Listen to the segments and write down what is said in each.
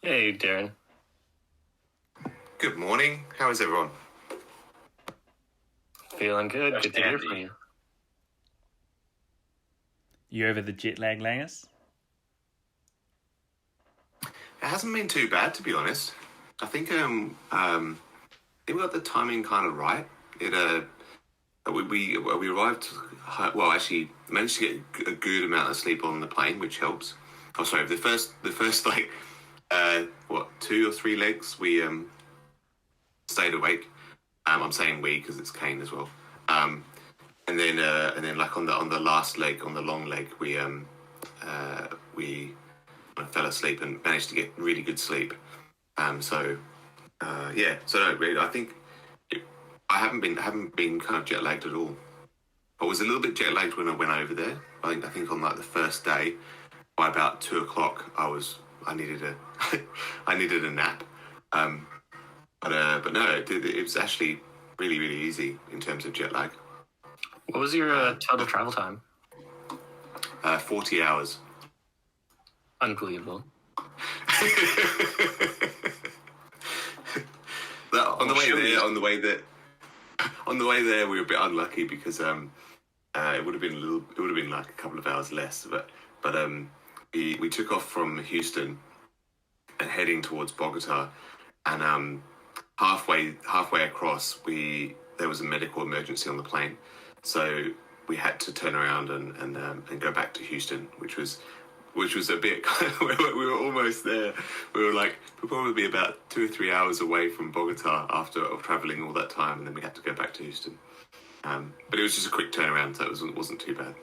Hey, Darren. Good morning. How is everyone? Feeling good. Good to hear from you. You over the jet lag, Langus? It hasn't been too bad, to be honest. I think we got the timing kind of right. We arrived. Well, actually, managed to get a good amount of sleep on the plane, which helps. Oh, sorry. The first like 2 or 3 legs we stayed awake. I'm saying we because it's Kane as well. And then like on the last leg, on the long leg, we fell asleep and managed to get really good sleep. So no, I think I haven't been kind of jet lagged at all. I was a little bit jet lagged when I went over there. I think on like the first day, by about 2:00, I needed a nap. But no, it was actually really, really easy in terms of jet lag. What was your total travel time? 40 hours. Unbelievable. On the way there, we were a bit unlucky because it would have been like a couple of hours less. But we took off from Houston and heading towards Bogota, and halfway across, there was a medical emergency on the plane, so we had to turn around and go back to Houston, which was a bit. We were almost there. We'll probably be about 2 or 3 hours away from Bogota after traveling all that time, and then we had to go back to Houston. But it was just a quick turnaround, so it wasn't too bad.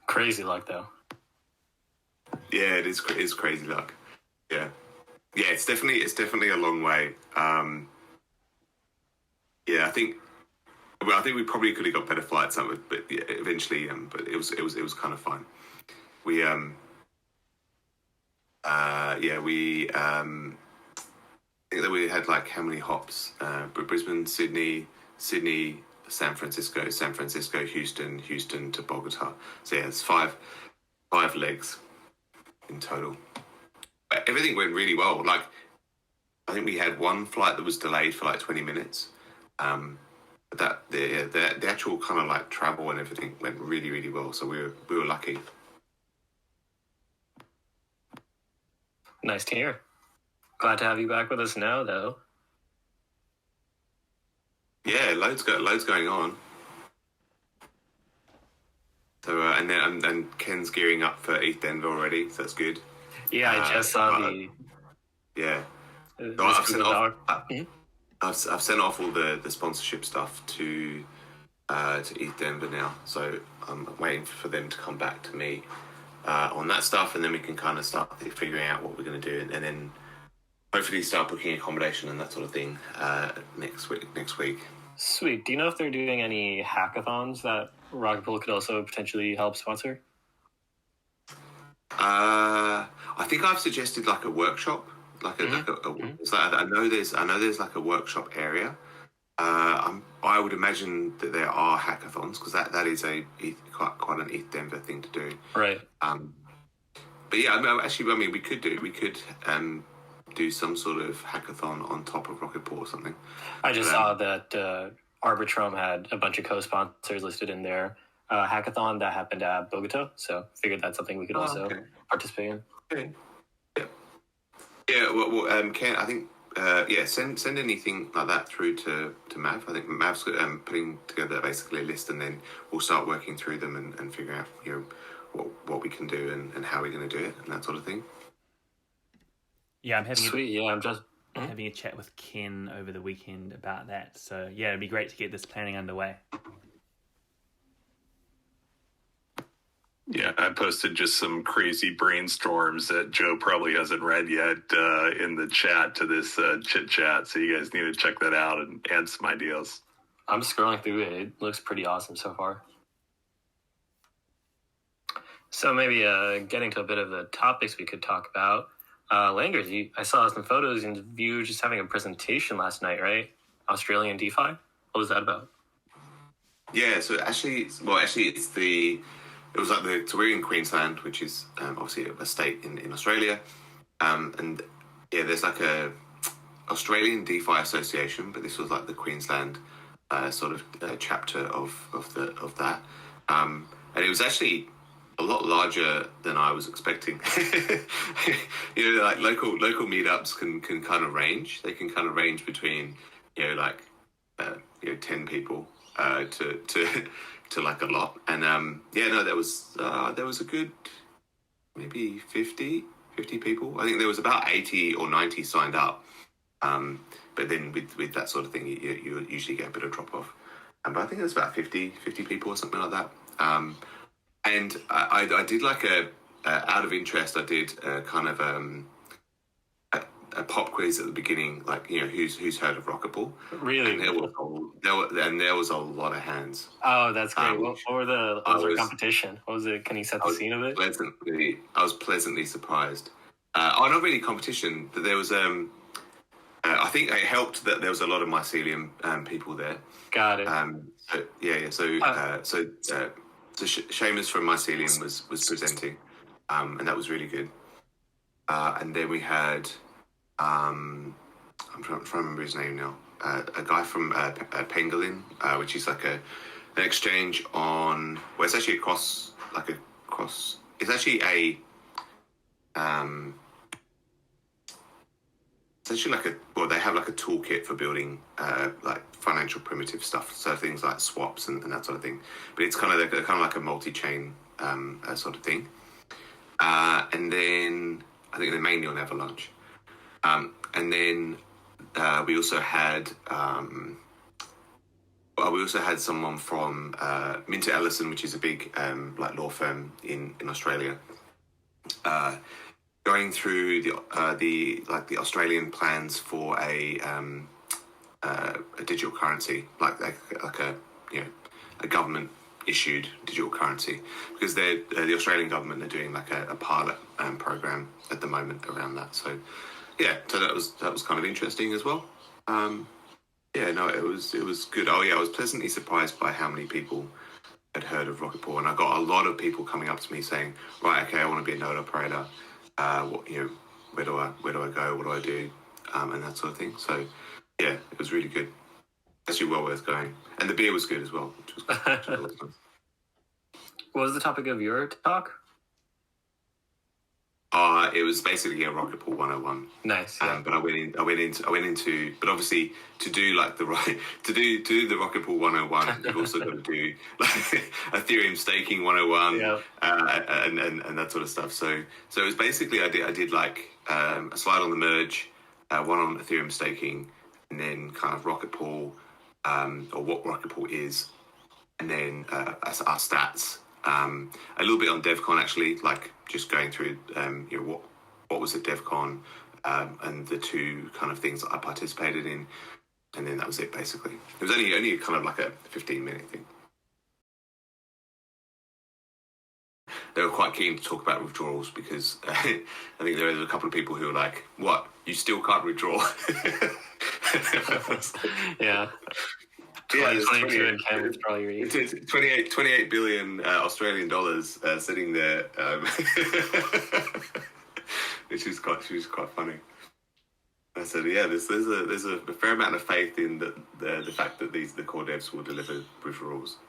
Crazy luck, though. Yeah, it is crazy luck. Yeah, it's definitely a long way. Yeah, I think we probably could have got better flights, but yeah, eventually, but it was kind of fun. We I think that we had like how many hops? Brisbane, Sydney, San Francisco, Houston to Bogota. So yeah, it's five legs in total. But everything went really well. Like, I think we had one flight that was delayed for like 20 minutes. But the actual kind of like travel and everything went really, really well. So we were lucky. Nice to hear. Glad to have you back with us now, though. Yeah, loads going on. So and Ken's gearing up for ETH Denver already, so that's good. Yeah, I just saw the. Yeah. I've sent off all the sponsorship stuff to ETH Denver now, so I'm waiting for them to come back to me on that stuff, and then we can kind of start figuring out what we're going to do, and then hopefully start booking accommodation and that sort of thing next week. Sweet. Do you know if they're doing any hackathons that Rocket Pool could also potentially help sponsor? I think I've suggested like a workshop, I know there's like a workshop area. I would imagine that there are hackathons because that is quite an ETH Denver thing to do. Right. But yeah, we could do some sort of hackathon on top of Rocket Pool or something. I just saw that Arbitrum had a bunch of co-sponsors listed in their hackathon that happened at Bogota, so figured that's something we could also participate in. Okay. Yeah. Well, Ken, I think send anything like that through to Mav. I think Mav's putting together basically a list, and then we'll start working through them and figuring out what we can do and how we're going to do it and that sort of thing. Yeah, I'm having having a chat with Ken over the weekend about that. So yeah, it'd be great to get this planning underway. Yeah, I posted just some crazy brainstorms that Joe probably hasn't read yet in the chat to this Chit-Chat, so you guys need to check that out and add some ideas. I'm scrolling through it. It looks pretty awesome so far. So maybe getting to a bit of the topics we could talk about. Langers, I saw some photos and you were just having a presentation last night, right? Australian DeFi? What was that about? Yeah, so actually it's so we're in Queensland, which is obviously a state in Australia, and there's like a Australian DeFi Association, but this was like the Queensland sort of chapter of that, and it was actually a lot larger than I was expecting. Like local meetups can kind of range. They can kind of range between 10 people to like a lot. And there was a good maybe 50 people. I think there was about 80 or 90 signed up. But then with that sort of thing, you usually get a bit of drop off. But I think it was about 50 people or something like that. And I did like out of interest, I did kind of a pop quiz at the beginning, like who's heard of Rocket Pool? Really? And there was a lot of hands. Oh, that's great. What were the competition? What was it? Can you set the scene of it? I was pleasantly surprised. Not really competition, but there was I think it helped that there was a lot of mycelium people there. Got it. So Seamus from Mycelium was presenting, and that was really good. And then we had, I'm trying to remember his name now, a guy from Pangolin, which is like an exchange on, well, it's actually it's actually a, essentially they have like a toolkit for building like financial primitive stuff, so things like swaps and that sort of thing. But it's kind of like a multi-chain sort of thing. And then I think they're mainly on Avalanche. And then we also had someone from Minter Ellison, which is a big like law firm in Australia. Going through the Australian plans for a digital currency, like a government issued digital currency, because the Australian government are doing like a pilot program at the moment around that. So that was kind of interesting as well. It was good. I was pleasantly surprised by how many people had heard of Rocket Pool, and I got a lot of people coming up to me saying, right, okay, I want to be a node operator. Where do I go? What do I do? And that sort of thing. So it was really good. Actually, well worth going. And the beer was good as well, which was good. What was the topic of your talk? It was basically a Rocket Pool 101. Nice. Yeah. But I went into, but obviously to do the Rocket Pool 101, you've also got to do like Ethereum staking 101, and that sort of stuff. So it was basically I did like a slide on the merge, one on Ethereum staking, and then kind of Rocket Pool, or what Rocket Pool is, and then our stats. A little bit on Devcon actually, like just going through what was at Devcon, and the two kind of things that I participated in, and then that was it basically. It was only kind of like a 15-minute thing. They were quite keen to talk about withdrawals because I think there was a couple of people who were like, "What? You still can't withdraw?" Yeah. 22 and can withdraw your ETH. It's 28 billion Australian dollars sitting there, which is quite funny. I said, there's a fair amount of faith in the fact that the core devs will deliver withdrawals.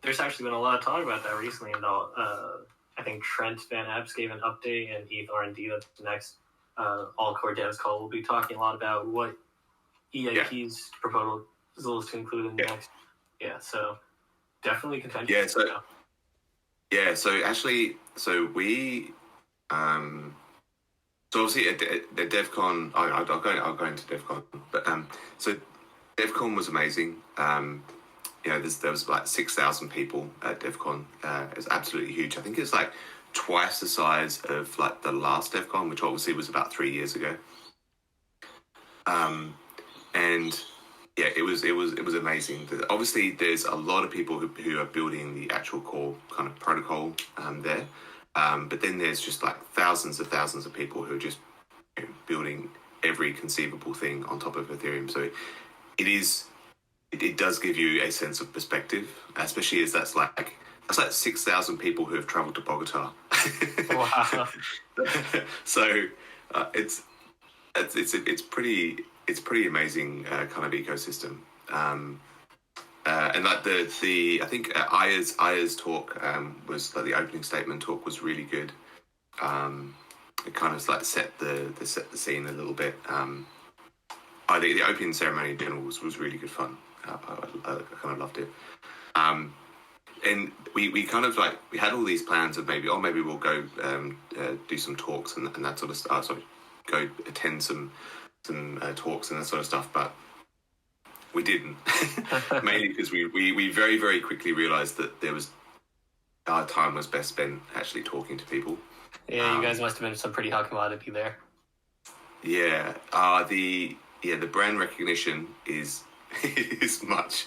There's actually been a lot of talk about that recently, and I think Trent Van Apps gave an update, and ETH R&D, that's the next all core devs call, will be talking a lot about what EIP's proposals to include in the next. Yeah, so definitely contentious. So we, so obviously at Devcon, I'll go into Devcon, but so Devcon was amazing. There was like 6,000 people at Devcon. It was absolutely huge. I think it's like twice the size of like the last Devcon, which obviously was about 3 years ago. And it was amazing. Obviously, there's a lot of people who are building the actual core kind of protocol there, but then there's just like thousands of people who are just building every conceivable thing on top of Ethereum. So it does give you a sense of perspective, especially as that's like 6,000 people who have traveled to Bogota Wow. So it's pretty amazing kind of ecosystem. And like the I think Aya's talk was like the opening statement talk was really good. It kind of like set the scene a little bit. The opening ceremony in general was really good fun. I kind of loved it. And we kind of like we had all these plans of maybe we'll go do some talks and that sort of stuff. Go attend some talks and that sort of stuff, but we didn't. Mainly because we very, very quickly realised that our time was best spent actually talking to people. Yeah, you guys must have been some pretty hot commodity there. Yeah, the brand recognition is much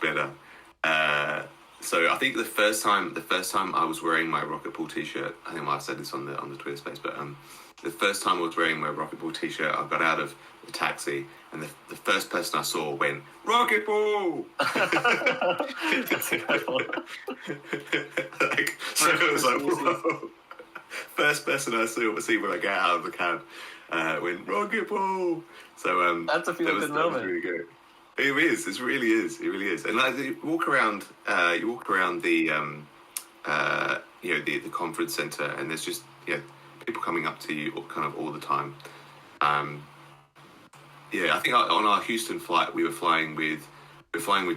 better. So I think the first time I was wearing my Rocket Pool t-shirt, I think I said this on the Twitter space, but the first time I was wearing my Rocket Pool t-shirt, I got out of the taxi and the first person I saw went, "Rocket Pool!" That's incredible. So it was like, whoa. First person I see when I get out of the cab went, "Rocket Pool!" So that's a feel-good moment. That was really good. It is. It really is. It really is. And like you walk around the the conference center, and there's just people coming up to you kind of all the time. I think on our Houston flight we were flying with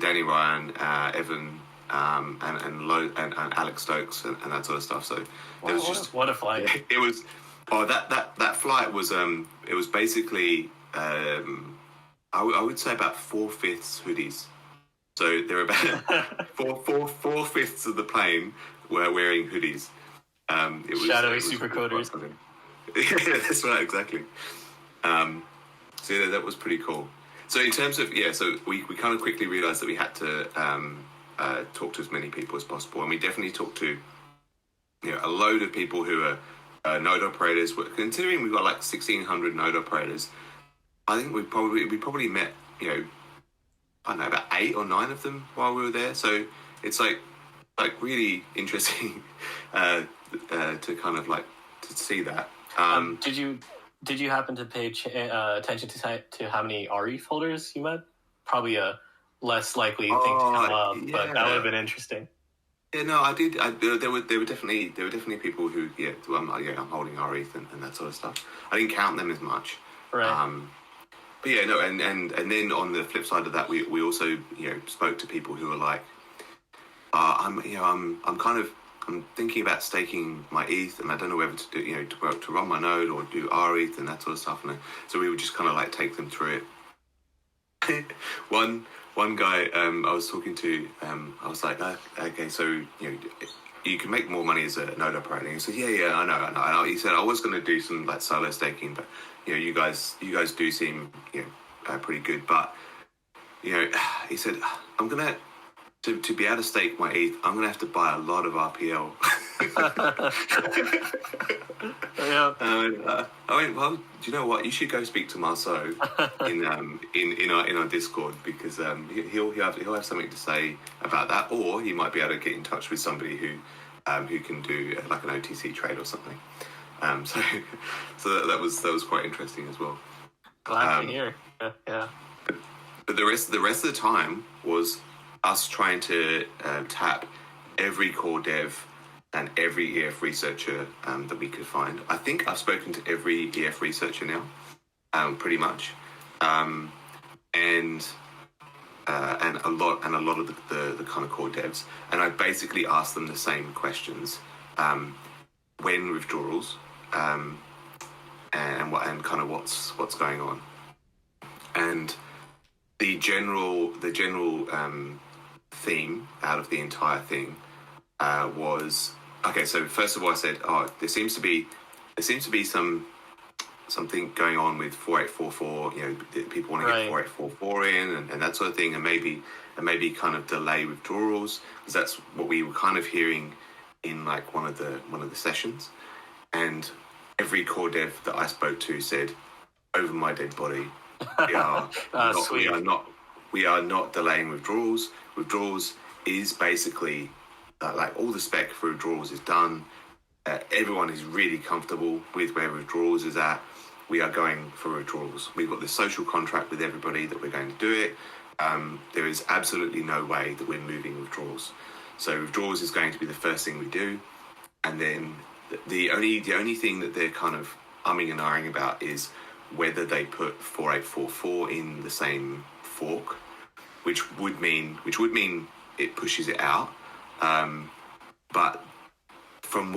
Danny Ryan, Evan, and Alex Stokes and that sort of stuff. So it was just what a flight. It was. Oh, that flight was it was basically. I would say about 4/5 hoodies. So they're about 4/5 of the plane were wearing hoodies. It was shadowy super coders. Yeah, that's right, exactly. So yeah, that was pretty cool. So in terms of so we kind of quickly realised that we had to talk to as many people as possible, and we definitely talked to a load of people who are node operators. Considering we've got like 1,600 node operators. I think we probably met, I don't know, about 8 or 9 of them while we were there. So it's like really interesting to kind of like to see that. Did you happen to pay attention to how many rETH holders you met? Probably a less likely thing to come up, but that would have been interesting. Yeah, no, I did. There were definitely people who I'm holding rETH and that sort of stuff. I didn't count them as much. Right. But yeah, no, and then on the flip side of that, we also spoke to people who were like, I'm thinking about staking my ETH, and I don't know whether to do to run my node or do rETH and that sort of stuff. And so we would just kind of like take them through it. One guy I was talking to, I was like, okay, so you can make more money as a node operator. And he said, yeah, I know. And he said I was going to do some like solo staking, but you guys do seem pretty good. But he said I'm gonna to be able to stake my ETH, I'm gonna have to buy a lot of RPL. Yeah. I went, well, do you know what? You should go speak to Marceau in our Discord, because he'll have something to say about that, or he might be able to get in touch with somebody who can do like an OTC trade or something. So that was quite interesting as well. Glad to hear. Yeah. But the rest of the time was us trying to tap every core dev and every EF researcher that we could find. I think I've spoken to every EF researcher now, pretty much, and a lot of the kind of core devs. And I basically asked them the same questions: when withdrawals, and kind of what's going on, and the general theme out of the entire thing was, okay, so first of all I said, there seems to be something going on with 4844, people want to get 4844 in and that sort of thing, and maybe kind of delay withdrawals, because that's what we were kind of hearing in like one of the sessions. And every core dev that I spoke to said, over my dead body, we are not delaying withdrawals. Withdrawals is basically like all the spec for withdrawals is done. everyone is really comfortable with where withdrawals is at. We are going for withdrawals. We've got this social contract with everybody that we're going to do it. There is absolutely no way that we're moving withdrawals. So withdrawals is going to be the first thing we do, and then the only thing that they're kind of umming and ahhing about is whether they put 4844 in the same fork, which would mean it pushes it out. But from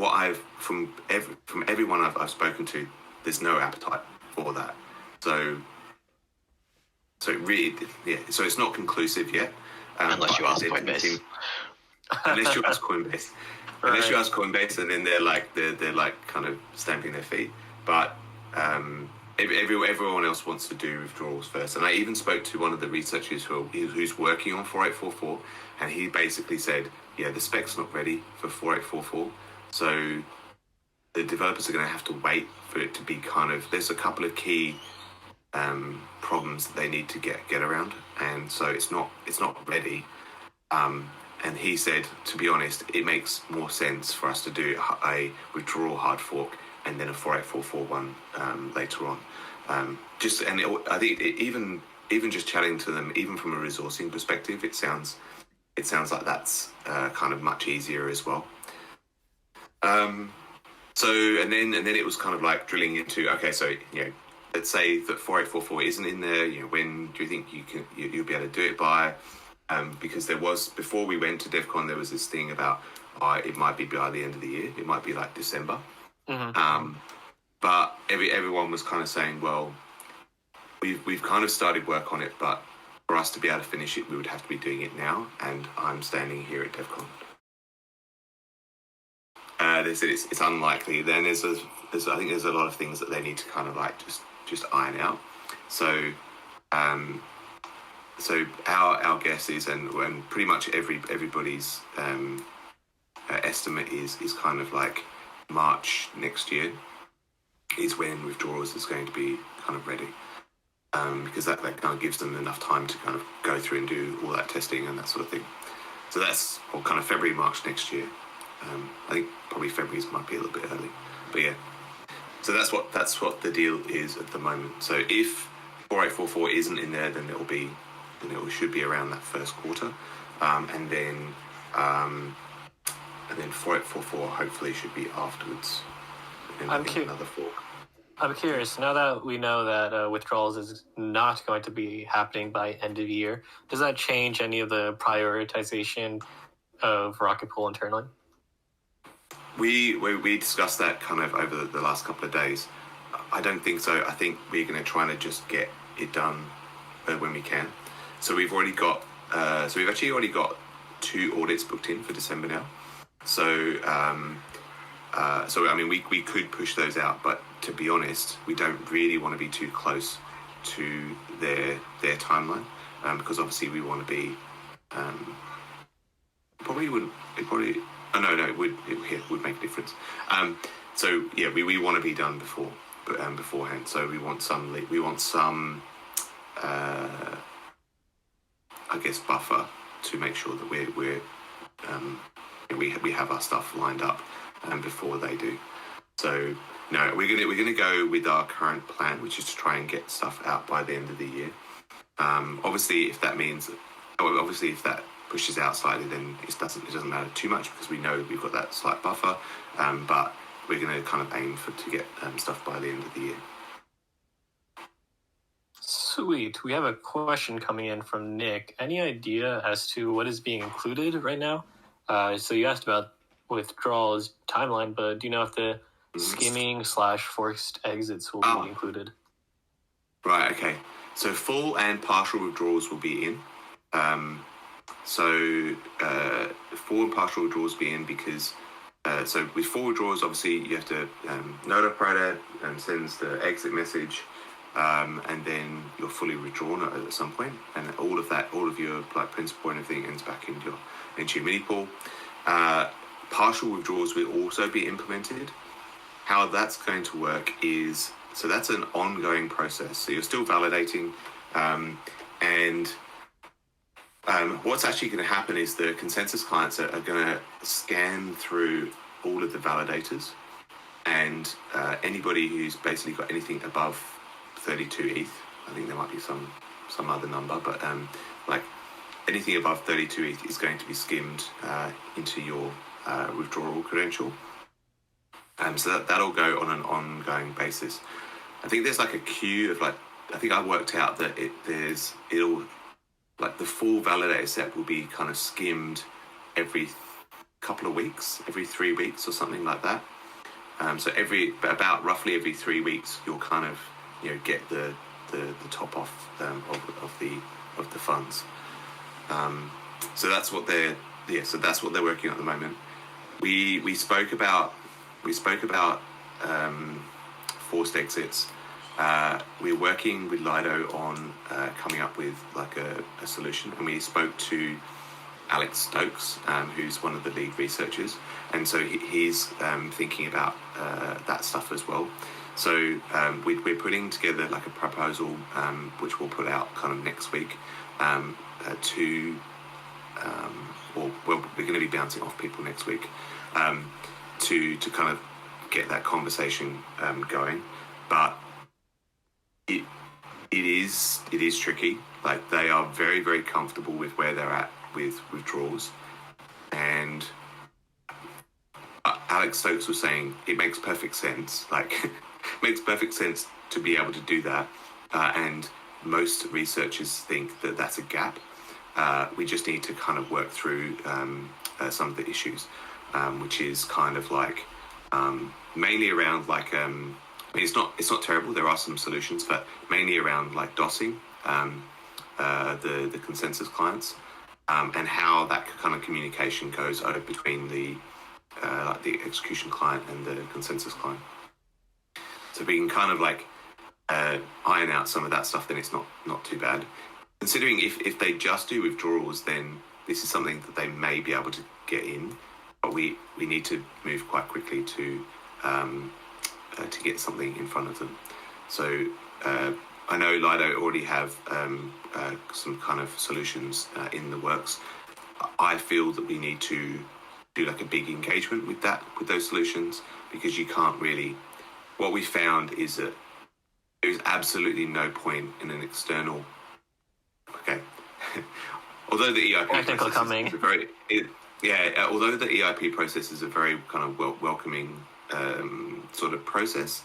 everyone I've spoken to, there's no appetite for that. So it really, so it's not conclusive yet. Unless you ask Coinbase. Unless you ask Coinbase. Right. Unless you ask Coinbase, and then they're like kind of stamping their feet. But everyone else wants to do withdrawals first. And I even spoke to one of the researchers who's working on 4844, and he basically said, yeah, the spec's not ready for 4844. So the developers are going to have to wait for it to be kind of, there's a couple of key problems that they need to get around, and so it's not ready. And he said, to be honest, it makes more sense for us to do a withdrawal hard fork and then a 4844 one later on. I think even just chatting to them, even from a resourcing perspective, it sounds like that's kind of much easier as well. So and then it was kind of like drilling into, okay, so let's say that 4844 isn't in there. When do you think you'll be able to do it by? Because there was, before we went to Devcon, there was this thing about it might be by the end of the year. It might be like December. Mm-hmm. But everyone was kind of saying, well, we've kind of started work on it, but for us to be able to finish it, we would have to be doing it now. And I'm standing here at Devcon. They said it's unlikely. Then I think there's a lot of things that they need to kind of like just iron out. So our guess is, and pretty much everybody's estimate is kind of like March next year is when withdrawals is going to be kind of ready, because that kind of gives them enough time to kind of go through and do all that testing and that sort of thing. So that's kind of February, March next year. I think probably February might be a little bit early, but yeah. So that's what the deal is at the moment. So if 4844 isn't in there, then it should be around that first quarter, and then 4844 hopefully should be afterwards. Another fork. I'm curious, now that we know that withdrawals is not going to be happening by end of year, does that change any of the prioritization of Rocket Pool internally? We discussed that kind of over the last couple of days. I don't think so. I think we're going to try to just get it done when we can. So we've already got, we've actually already got 2 audits booked in for December now. So, I mean, we could push those out, but to be honest, we don't really want to be too close to their timeline, because obviously we want to be, it would make a difference. So yeah, we want to be done beforehand. So we want some I guess buffer to make sure that we have our stuff lined up before they do. So no, we're gonna go with our current plan, which is to try and get stuff out by the end of the year. Obviously, if that pushes out slightly, then it doesn't matter too much, because we know we've got that slight buffer. But we're going to kind of aim to get stuff by the end of the year. Sweet. We have a question coming in from Nick. Any idea as to what is being included right now? So you asked about withdrawals timeline, but do you know if the skimming / forced exits will be included? Right, okay. So full and partial withdrawals will be in. So full and partial withdrawals be in because so with full withdrawals, obviously you have to node operator sends the exit message, and then you're fully withdrawn at some point, and all of your like principal and everything ends back into your mini pool. Partial withdrawals will also be implemented. How that's going to work is, so that's an ongoing process. So you're still validating, and what's actually going to happen is the consensus clients are going to scan through all of the validators and anybody who's basically got anything above 32 ETH, I think there might be some other number, but like anything above 32 ETH is going to be skimmed into your withdrawal credential. So that'll go on an ongoing basis. I think there's like a queue of like, I think I worked out that it'll like the full validator set will be kind of skimmed every couple of weeks, every 3 weeks or something like that. So about roughly every 3 weeks, you'll kind of get the top off of the funds. So that's what they're working on at the moment. We spoke about forced exits. We're working with Lido on coming up with like a solution, and we spoke to Alex Stokes, who's one of the lead researchers, and so he's thinking about that stuff as well. So we're putting together like a proposal, which we'll put out kind of next week, we're going to be bouncing off people next week to kind of get that conversation going. But it is tricky. Like they are very, very comfortable with where they're at with withdrawals, and Alex Stokes was saying it makes perfect sense. Like it makes perfect sense to be able to do that, and most researchers think that that's a gap. We just need to kind of work through some of the issues, which is kind of like mainly around like it's not terrible. There are some solutions, but mainly around like DOSing the consensus clients, and how that kind of communication goes over between the execution client and the consensus client. So we can kind of like iron out some of that stuff, then it's not too bad. Considering if they just do withdrawals, then this is something that they may be able to get in, but we need to move quite quickly to get something in front of them. So I know Lido already have some kind of solutions in the works. I feel that we need to do like a big engagement with those solutions, because you can't really. What we found is that there is absolutely no point in an external. Okay, although the EIP technical coming. Although the EIP process is a very kind of welcoming sort of process,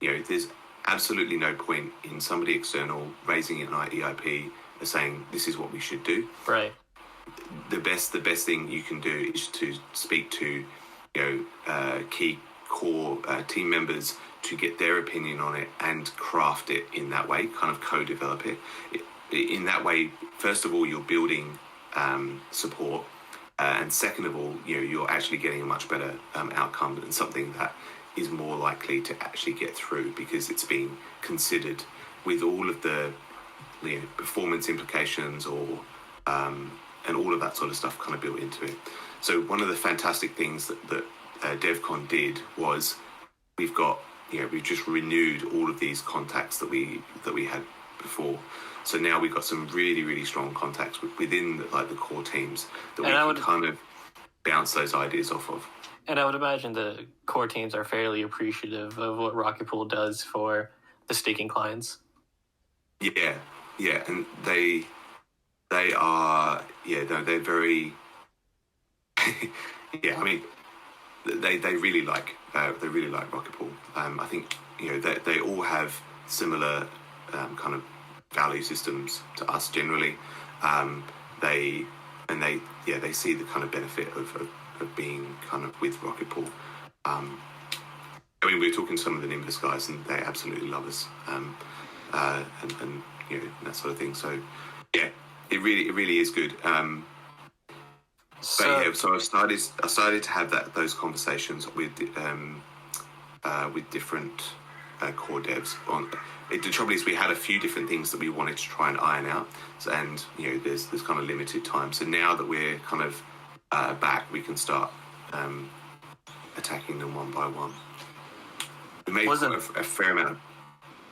there's absolutely no point in somebody external raising an EIP and saying this is what we should do. Right. The best thing you can do is to speak to key core team members to get their opinion on it and craft it in that way, kind of co-develop it. In that way, first of all, you're building support, and second of all, you're actually getting a much better outcome and something that is more likely to actually get through, because it's being considered with all of the performance implications or and all of that sort of stuff kind of built into it. So one of the fantastic things that Devcon did was we've just renewed all of these contacts that we had before. So now we've got some really, really strong contacts within the core teams that we can kind of bounce those ideas off of. And I would imagine the core teams are fairly appreciative of what Rocket Pool does for the staking clients. Yeah, and they are, they're very, I mean, they really like Rocket Pool. I think they all have similar kind of value systems to us generally. They see the kind of benefit of being kind of with Rocket Pool. I mean, we were talking to some of the Nimbus guys, and they absolutely love us, and that sort of thing. So yeah, it really is good. So I started to have those conversations with different core devs. The trouble is, we had a few different things that we wanted to try and iron out, and there's kind of limited time. So now that we're kind of back, we can start attacking them one by one. We made a fair amount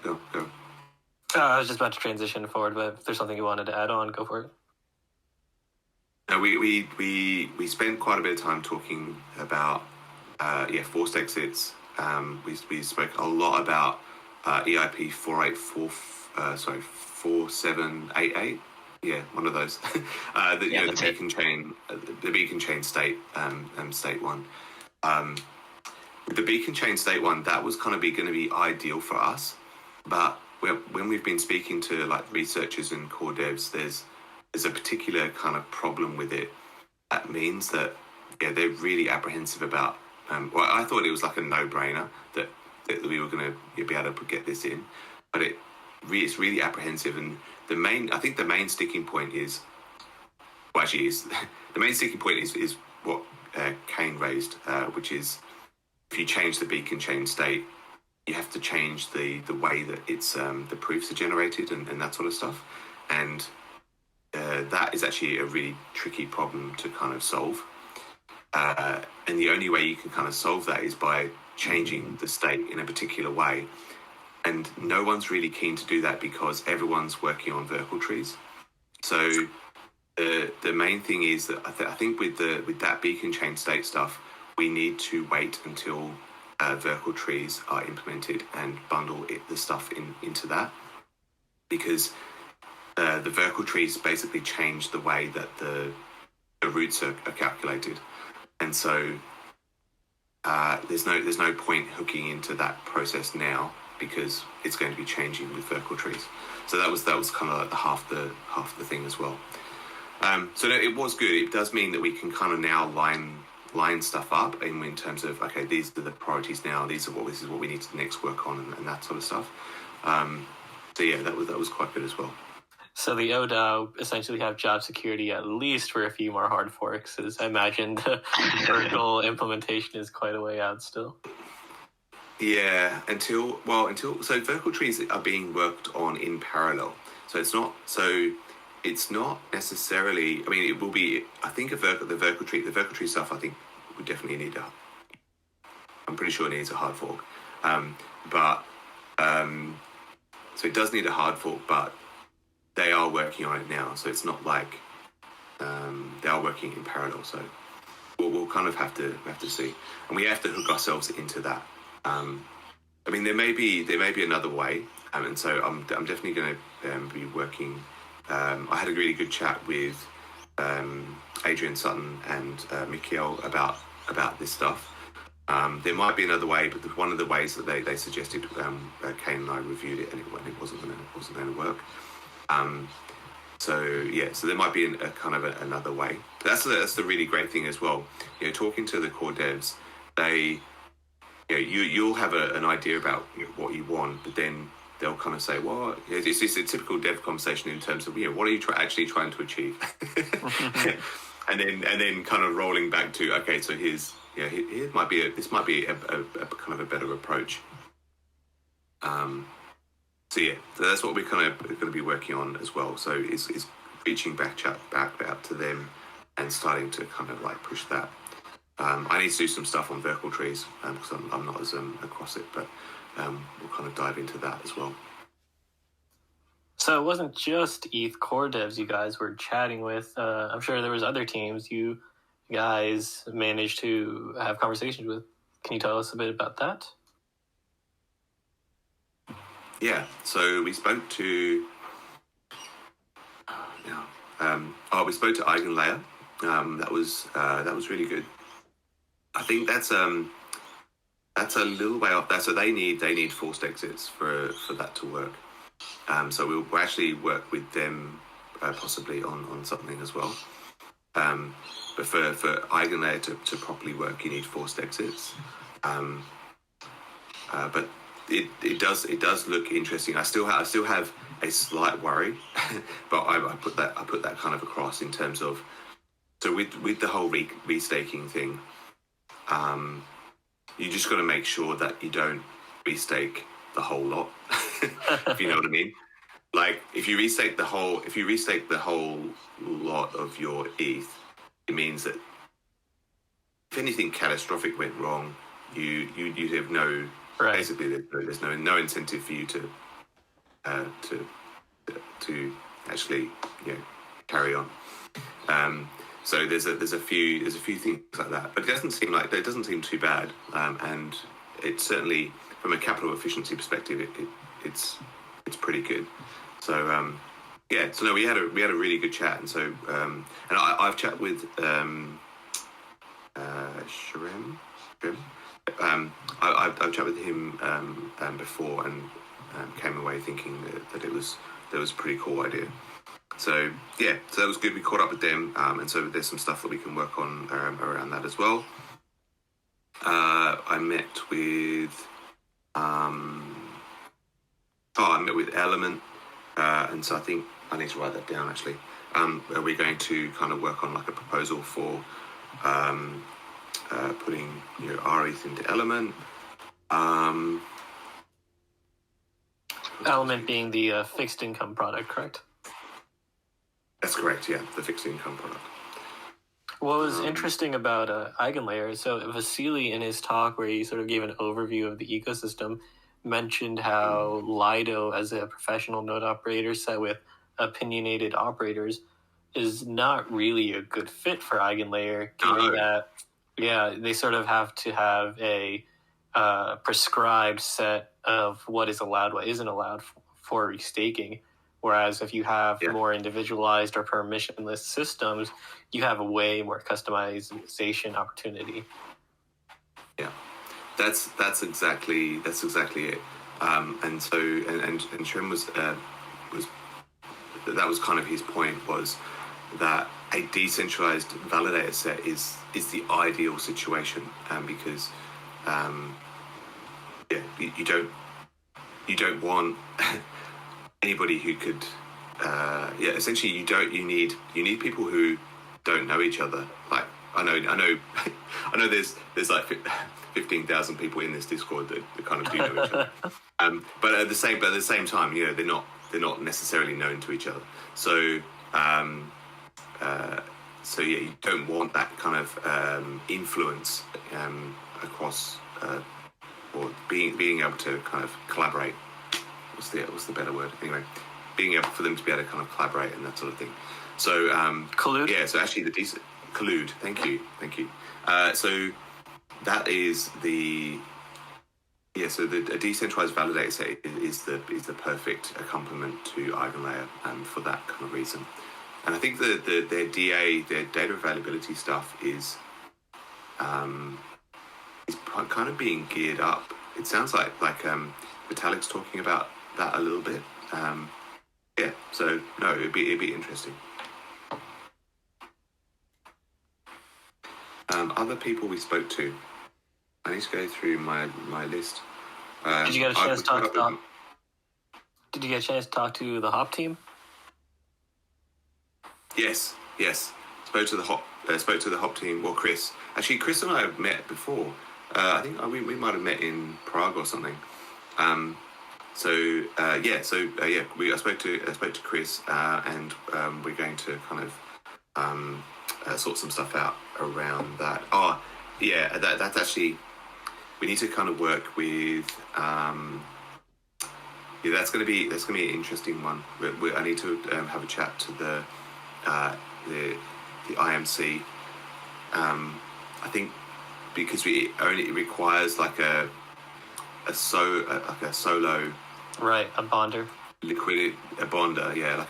of... Go. I was just about to transition forward, but if there's something you wanted to add on, go for it. No, we spent quite a bit of time talking about forced exits, we spoke a lot about EIP 4788. Yeah, one of those. The beacon chain, the beacon chain state, state one. With the beacon chain state one, that was kind of going to be ideal for us. But when we've been speaking to like researchers and core devs, there's a particular kind of problem with it. That means that they're really apprehensive about. Well, I thought it was like a no-brainer that we were going to be able to get this in, but it's really apprehensive. And I think the main sticking point is the main sticking point is what Kane raised, which is if you change the beacon chain state, you have to change the way that it's the proofs are generated and that sort of stuff, and that is actually a really tricky problem to kind of solve. And the only way you can kind of solve that is by changing the state in a particular way. And no one's really keen to do that because everyone's working on vertical trees. So the main thing is that I think with that beacon chain state stuff, we need to wait until vertical trees are implemented and bundle the stuff into that, because the vertical trees basically change the way that the roots are calculated, and so there's no point hooking into that process now because it's going to be changing with vertical trees. So that was kind of like half the thing as well. So no, it was good. It does mean that we can kind of now line stuff up in terms of, okay, these are the priorities now. This is what we need to next work on and that sort of stuff. So yeah, that was quite good as well. So the ODAO essentially have job security at least for a few more hard forks, as I imagine the vertical implementation is quite a way out still. Yeah, until vertical trees are being worked on in parallel. So it's not necessarily. I mean, it will be. I think the vertical tree stuff. I think we definitely need I'm pretty sure it needs a hard fork. So it does need a hard fork, but they are working on it now. So it's not like they are working in parallel. So we'll kind of have to see, and we have to hook ourselves into that. I mean, there may be another way, and so I'm definitely going to be working. I had a really good chat with Adrian Sutton and Mikhail about this stuff. There might be another way, but one of the ways that they suggested, Kane and I reviewed it, and it wasn't going to work. So there might be a kind of another way. That's the really great thing as well. Talking to the core devs, you'll have an idea about what you want, but then they'll kind of say, well, it's just a typical dev conversation in terms of, what are you actually trying to achieve? and then kind of rolling back to, okay, so this might be a kind of a better approach. So that's what we're kind of going to be working on as well. So it's reaching back out to them and starting to kind of like push that. I need to do some stuff on vertical trees because I'm not as across it, but we'll kind of dive into that as well. So it wasn't just ETH core devs you guys were chatting with. I'm sure there was other teams you guys managed to have conversations with. Can you tell us a bit about that? Yeah, so we spoke to Eigenlayer. That was really good. I think that's a little way off there. So they need forced exits for that to work. So we'll actually work with them possibly on something as well. But for Eigenlayer to properly work, you need forced exits. But it does look interesting. I still have a slight worry, but I put that kind of across in terms of, so with the whole restaking thing, you just got to make sure that you don't restake the whole lot. If you know what I mean. Like if you restake the whole lot of your ETH, it means that if anything catastrophic went wrong, you have no. Right. Basically, there's no incentive for you to actually carry on. So there's a few things like that, but it doesn't seem too bad. And it's certainly from a capital efficiency perspective, it's pretty good. So yeah, so no, we had a really good chat, and so and I've chatted with Shrem. I've chatted with him before, and came away thinking that it was a pretty cool idea. So yeah, so that was good. We caught up with them, and so there's some stuff that we can work on around that as well. I met with Element, and so I think I need to write that down actually. We're going to kind of work on like a proposal for putting rETH into Element. Element being the fixed income product, correct? That's correct, yeah, the fixed income product. What was interesting about Eigenlayer, so Vasily in his talk where he sort of gave an overview of the ecosystem mentioned how Lido as a professional node operator set with opinionated operators is not really a good fit for Eigenlayer, given that, yeah, they sort of have to have a prescribed set of what is allowed, what isn't allowed for restaking. Whereas if you have more individualized or permissionless systems, you have a way more customization opportunity. Yeah, that's exactly it. And so and Shrem was that was kind of his point, was that a decentralized validator set is the ideal situation, because you don't want anybody who could essentially you need people who don't know each other. Like I know there's like 15,000 people in this Discord that kind of do know each other, but at the same time, they're not necessarily known to each other. So you don't want that kind of influence across or being able to kind of collaborate. What's the better word? Anyway, being able for them to be able to kind of collaborate and that sort of thing. So collude. Yeah. So actually, collude. Thank you. So that is So a decentralized validator set is the perfect accompaniment to Eigenlayer, for that kind of reason. And I think their data availability stuff is kind of being geared up. It sounds like Vitalik's talking about that a little bit. So no, it'd be interesting. Other people we spoke to. I need to go through my list. Did you get a chance to talk to Did you get a chance to talk to the Hop team? Yes. Spoke to the Hop team. Well, Chris. Actually, Chris and I have met before. I think we might have met in Prague or something. I spoke to Chris, and we're going to kind of sort some stuff out around that. That's actually, we need to kind of work with. That's going to be an interesting one. I need to have a chat to the IMC. I think because it requires like a solo. Right, a bonder. Liquidity, a bonder, yeah,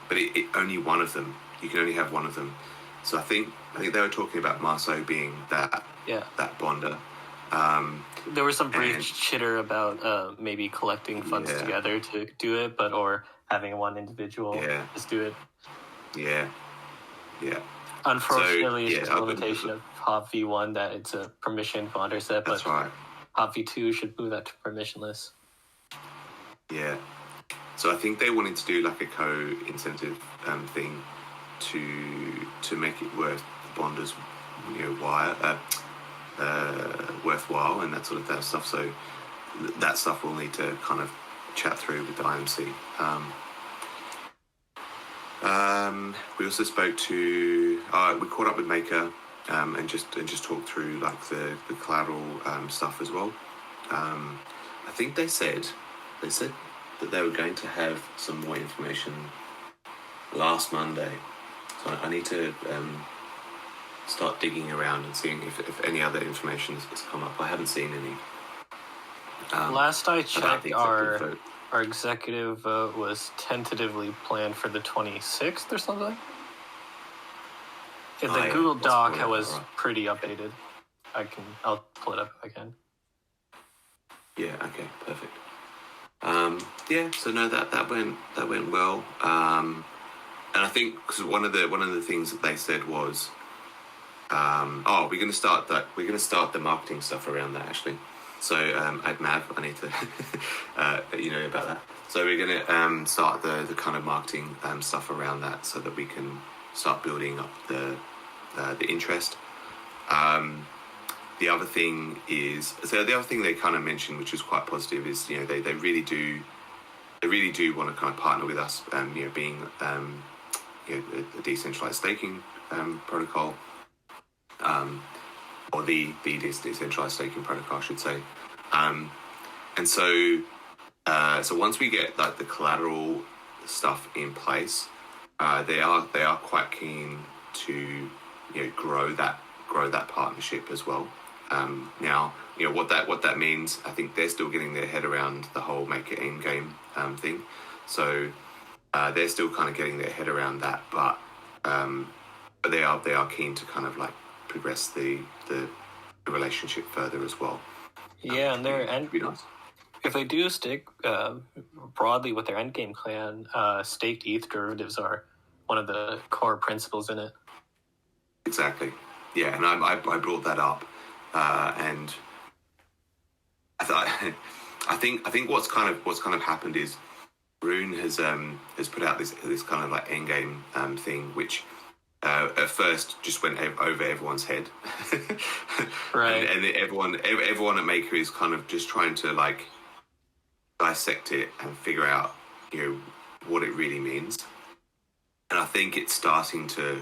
but it only one of them. You can only have one of them. So I think they were talking about Marceau being that bonder. There was some brief chitter about maybe collecting funds together to do it, or having one individual just do it. Yeah. Unfortunately, it's just a limitation of Hop V1 that it's a permission bonder set, but right. Hop V2 should move that to permissionless. Yeah. So I think they wanted to do like a co-incentive thing to make it worth the bonders, worthwhile and that sort of stuff. So that stuff we'll need to kind of chat through with the IMC. We also spoke to we caught up with Maker and just talked through like the collateral stuff as well. I think they said that they were going to have some more information last Monday. So I need to start digging around and seeing if any other information has come up. I haven't seen any. Last I about checked, the executive vote. our executive vote was tentatively planned for the 26th or something. The yeah, Google that's Doc probably was about right. pretty updated. I'll pull it up if I can. Yeah. Okay. Perfect. Yeah. So no, that went well. And I think because one of the things that they said was, we're going to start the marketing stuff around that actually. So at Mav, I need to let you know about that. So we're going to start the kind of marketing stuff around that, so that we can start building up the interest. The other thing they kind of mentioned, which was quite positive, is they really do want to kind of partner with us, being a decentralized staking protocol, or the decentralized staking protocol, I should say. And so once we get like the collateral stuff in place, they are quite keen to grow that partnership as well. Now, what that means, I think they're still getting their head around the whole make it in game thing. So they're still kind of getting their head around that, but they are keen to kind of like progress the relationship further as well. Yeah, and be nice. if they do stick broadly with their endgame plan, staked ETH derivatives are one of the core principles in it. Exactly. Yeah, and I brought that up, and I think what's kind of happened is Rune has put out this kind of like endgame thing, which at first just went over everyone's head, right? And everyone at Maker is kind of just trying to like dissect it and figure out what it really means. And I think it's starting to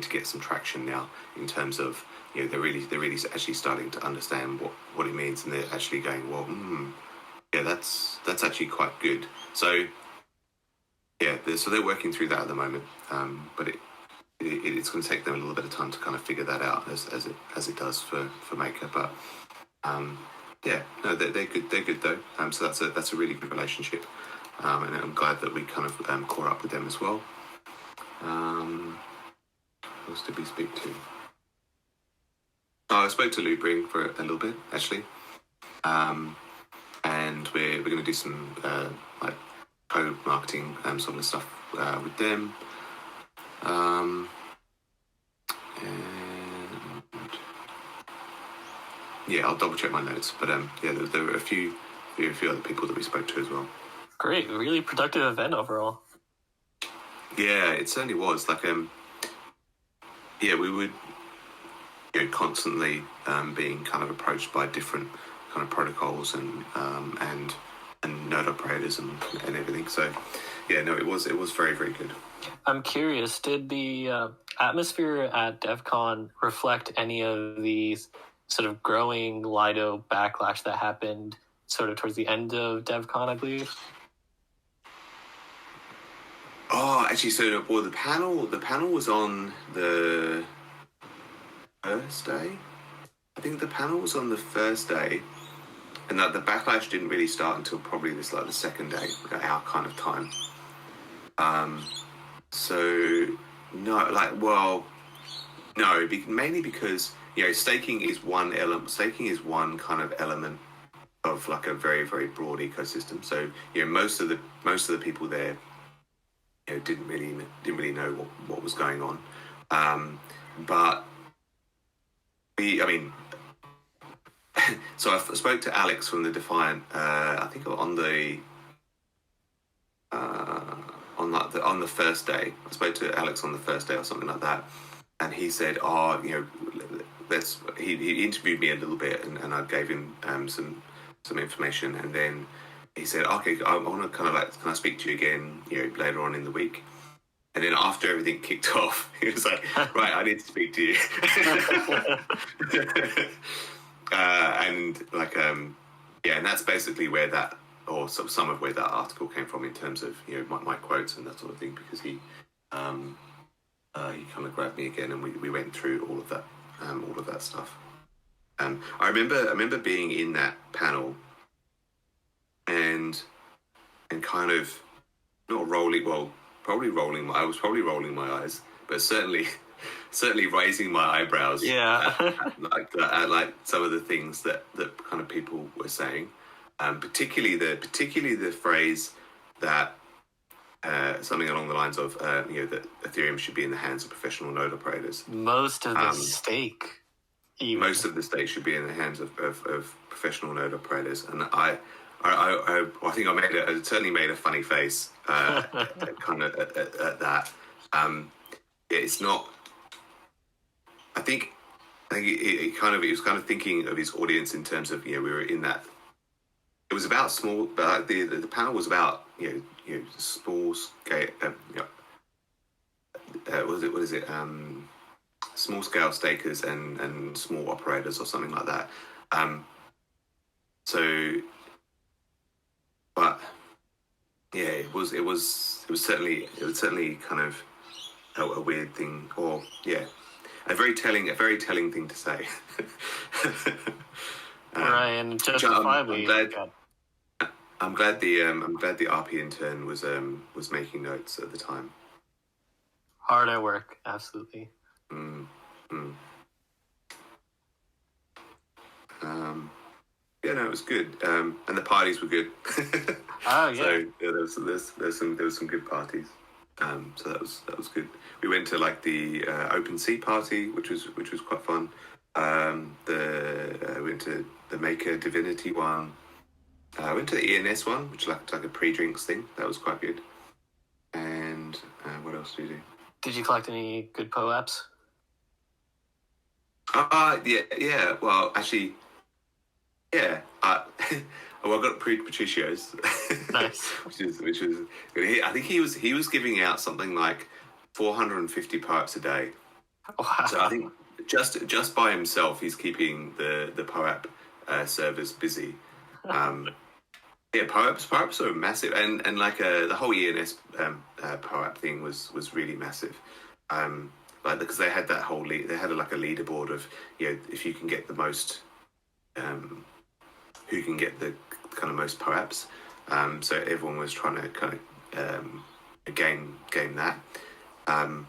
get some traction now, in terms of they're really actually starting to understand what it means, and they're actually going, well, yeah, that's actually quite good. So yeah, they're working through that at the moment, but it's going to take them a little bit of time to kind of figure that out, as it does for Maker. But yeah, no, they're good though. So that's a really good relationship, and I'm glad that we kind of caught up with them as well. Who else did we speak to? I spoke to Lubring for a little bit actually, and we're going to do some like co-marketing sort of stuff with them. And yeah, I'll double check my notes, but yeah, there were a few other people that we spoke to as well. Great, really productive event overall. Yeah, it certainly was. Like, yeah, we would constantly being kind of approached by different kind of protocols and node operators and everything. So yeah, no, it was very, very good. I'm curious, did the atmosphere at Devcon reflect any of these sort of growing Lido backlash that happened sort of towards the end of Devcon, I believe? Oh, actually, so the panel was on the first day. I think the panel was on the first day, and that the backlash didn't really start until probably the second day, our kind of time. So no, mainly because staking is one element. Staking is one kind of element of like a very, very broad ecosystem. So most of the people there didn't really know what was going on, but so I spoke to Alex from the Defiant. I think on the first day. I spoke to Alex on the first day or something like that, and he said, he interviewed me a little bit, and I gave him some information, and then he said, okay, I want to kind of speak to you again, later on in the week. And then after everything kicked off, he was like, right, I need to speak to you. And that's basically where that, or some of where that article came from in terms of my quotes and that sort of thing, because he kind of grabbed me again, and we went through all of that stuff. I remember being in that panel and kind of not rolling. Well, probably rolling. I was probably rolling my eyes, but certainly raising my eyebrows. Yeah. at like some of the things that kind of people were saying, particularly the phrase that something along the lines of that Ethereum should be in the hands of professional node operators. Most of the stake. Even. Most of the stake should be in the hands of professional node operators, and I think I certainly made a funny face at that. It's not. I think he was kind of thinking of his audience in terms of we were in that. It was about small, but the panel was about small scale. What is it? Small scale stakers and small operators or something like that. It was certainly kind of a weird thing, or a very telling thing to say. Right, and justifiably. I'm glad the RP intern was making notes at the time. Hard at work, absolutely. It was good, and the parties were good. Oh yeah. So there was some good parties. So that was good. We went to like the OpenSea party, which was quite fun. We went to the Maker Divinity one. I went to the ENS one, which is like a pre-drinks thing. That was quite good. And what else did we do? Did you collect any good POAPs? Yeah. Well, actually, yeah. I got Patricio's. Nice. which was good. I think he was giving out something like 450 POAPs a day. Wow. So I think just by himself, he's keeping the POAP servers busy. POAPs are massive, and like the whole ENS POAP thing was really massive. Because they had that whole they had like a leaderboard of if you can get the most, who can get the kind of most POAPs. So everyone was trying to kind of gain that. POAPs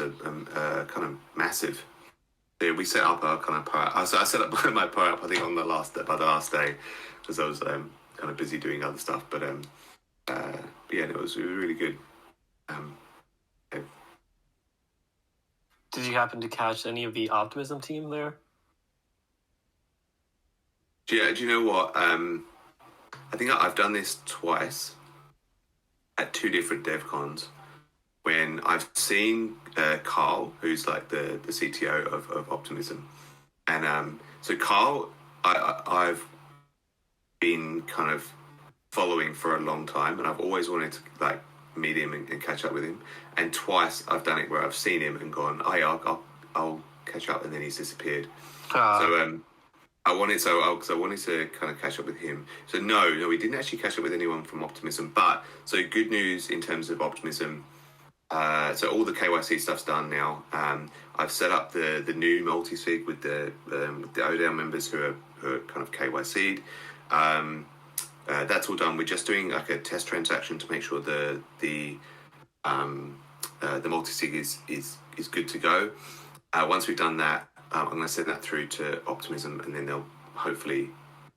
are kind of massive. Yeah, we set up our kind of POAP. I set up my POAP, I think, by the last day, because I was kind of busy doing other stuff. But it was really good. Did you happen to catch any of the Optimism team there? Do you know what? I think I've done this twice at two different Devcons, when I've seen Carl, who's like the CTO of Optimism. And so Carl, I've been kind of following for a long time, and I've always wanted to like meet him and catch up with him. And twice I've done it where I've seen him and gone, oh yeah, I'll catch up, and then he's disappeared. So I wanted to kind of catch up with him. So no, we didn't actually catch up with anyone from Optimism. But so good news in terms of Optimism. So all the KYC stuff's done now. I've set up the new multi-sig with the ODAL members who are kind of KYC'd. That's all done. We're just doing like a test transaction to make sure the multi-sig is good to go. Once we've done that, I'm going to send that through to Optimism, and then they'll hopefully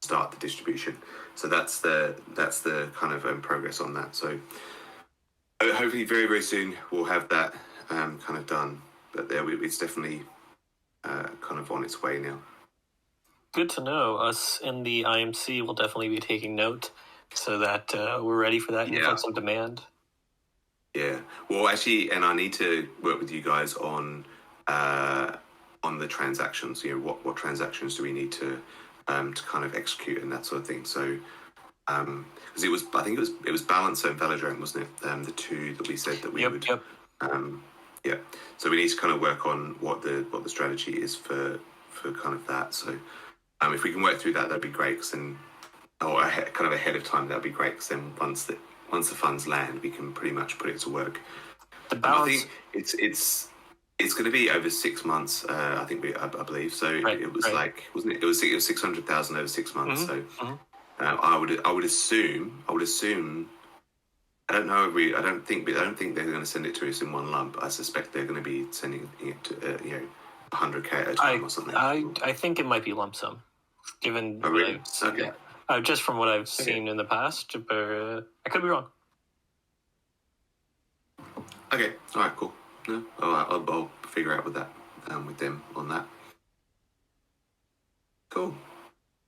start the distribution. So that's the kind of progress on that. So hopefully very, very soon we'll have that kind of done. But it's definitely kind of on its way now. Good to know. Us in the IMC will definitely be taking note so that we're ready for that influx of demand. Yeah. Well, actually, and I need to work with you guys on the transactions. What transactions do we need to kind of execute and that sort of thing. So because I think it was Balancer and Velodrome, wasn't it? The two that we said that we would. Yep. Yeah. So we need to kind of work on what the strategy is for kind of that. So if we can work through that, that'd be great. Kind of ahead of time, that'd be great. Because then once the funds land, we can pretty much put it to work. I think it's going to be over 6 months. I believe. So right, it was like, wasn't it? It was 600,000 over 6 months. Mm-hmm. I would assume. I don't know. I don't think they're going to send it to us in one lump. I suspect they're going to be sending it to 100K at a time or something. I think it might be lump sum, given what really? I've seen. Okay. Just from what I've seen in the past, but I could be wrong. Okay. All right. Cool. No, I'll figure out with that with them on that. Cool.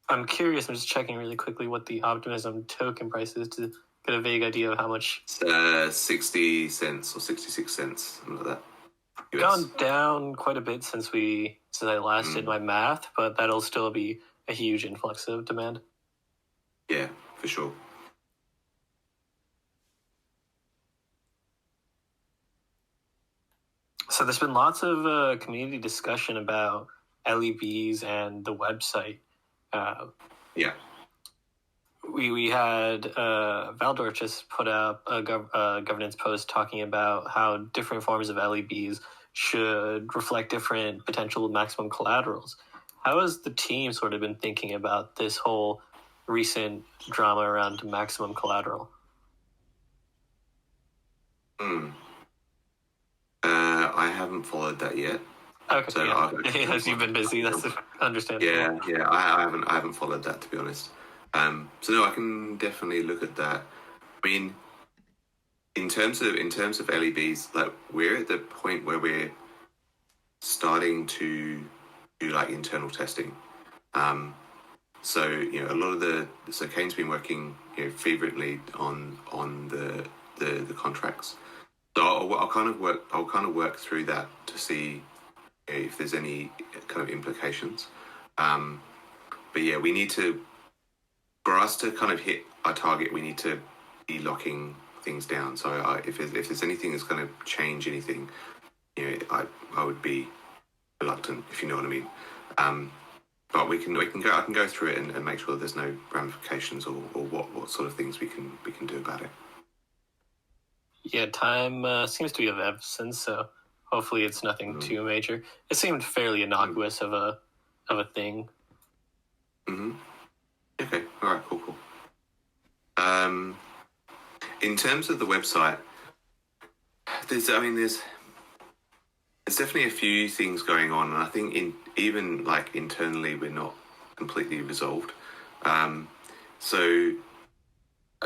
I'm curious. I'm just checking really quickly what the Optimism token price is to get a vague idea of how much. 60 cents or 66 cents, something like that. US. Gone down quite a bit since I last did my math, but that'll still be a huge influx of demand. Yeah, for sure. So there's been lots of community discussion about LEVs and the website. Yeah. We had Valdor just put up a governance post talking about how different forms of LEBs should reflect different potential maximum collaterals. How has the team sort of been thinking about this whole recent drama around maximum collateral? I haven't followed that yet. Okay, so yeah. You've been busy. That's understandable. Yeah. I haven't followed that, to be honest. So no, I can definitely look at that. I mean, in terms of LEBs, like we're at the point where we're starting to do like internal testing. So a lot of Kane's been working fervently on the contracts. So I'll kind of work through that to see if there's any kind of implications. But yeah, we need to. For us to kind of hit our target, we need to be locking things down. So if there's anything that's going to change anything, I would be reluctant, if you know what I mean. But we can go. I can go through it and make sure there's no ramifications or what sort of things we can do about it. Yeah, time seems to be of essence, so hopefully it's nothing too major. It seemed fairly innocuous of a thing. Mm-hmm. Okay. All right. Cool. In terms of the website, there's definitely a few things going on, and I think even internally we're not completely resolved. So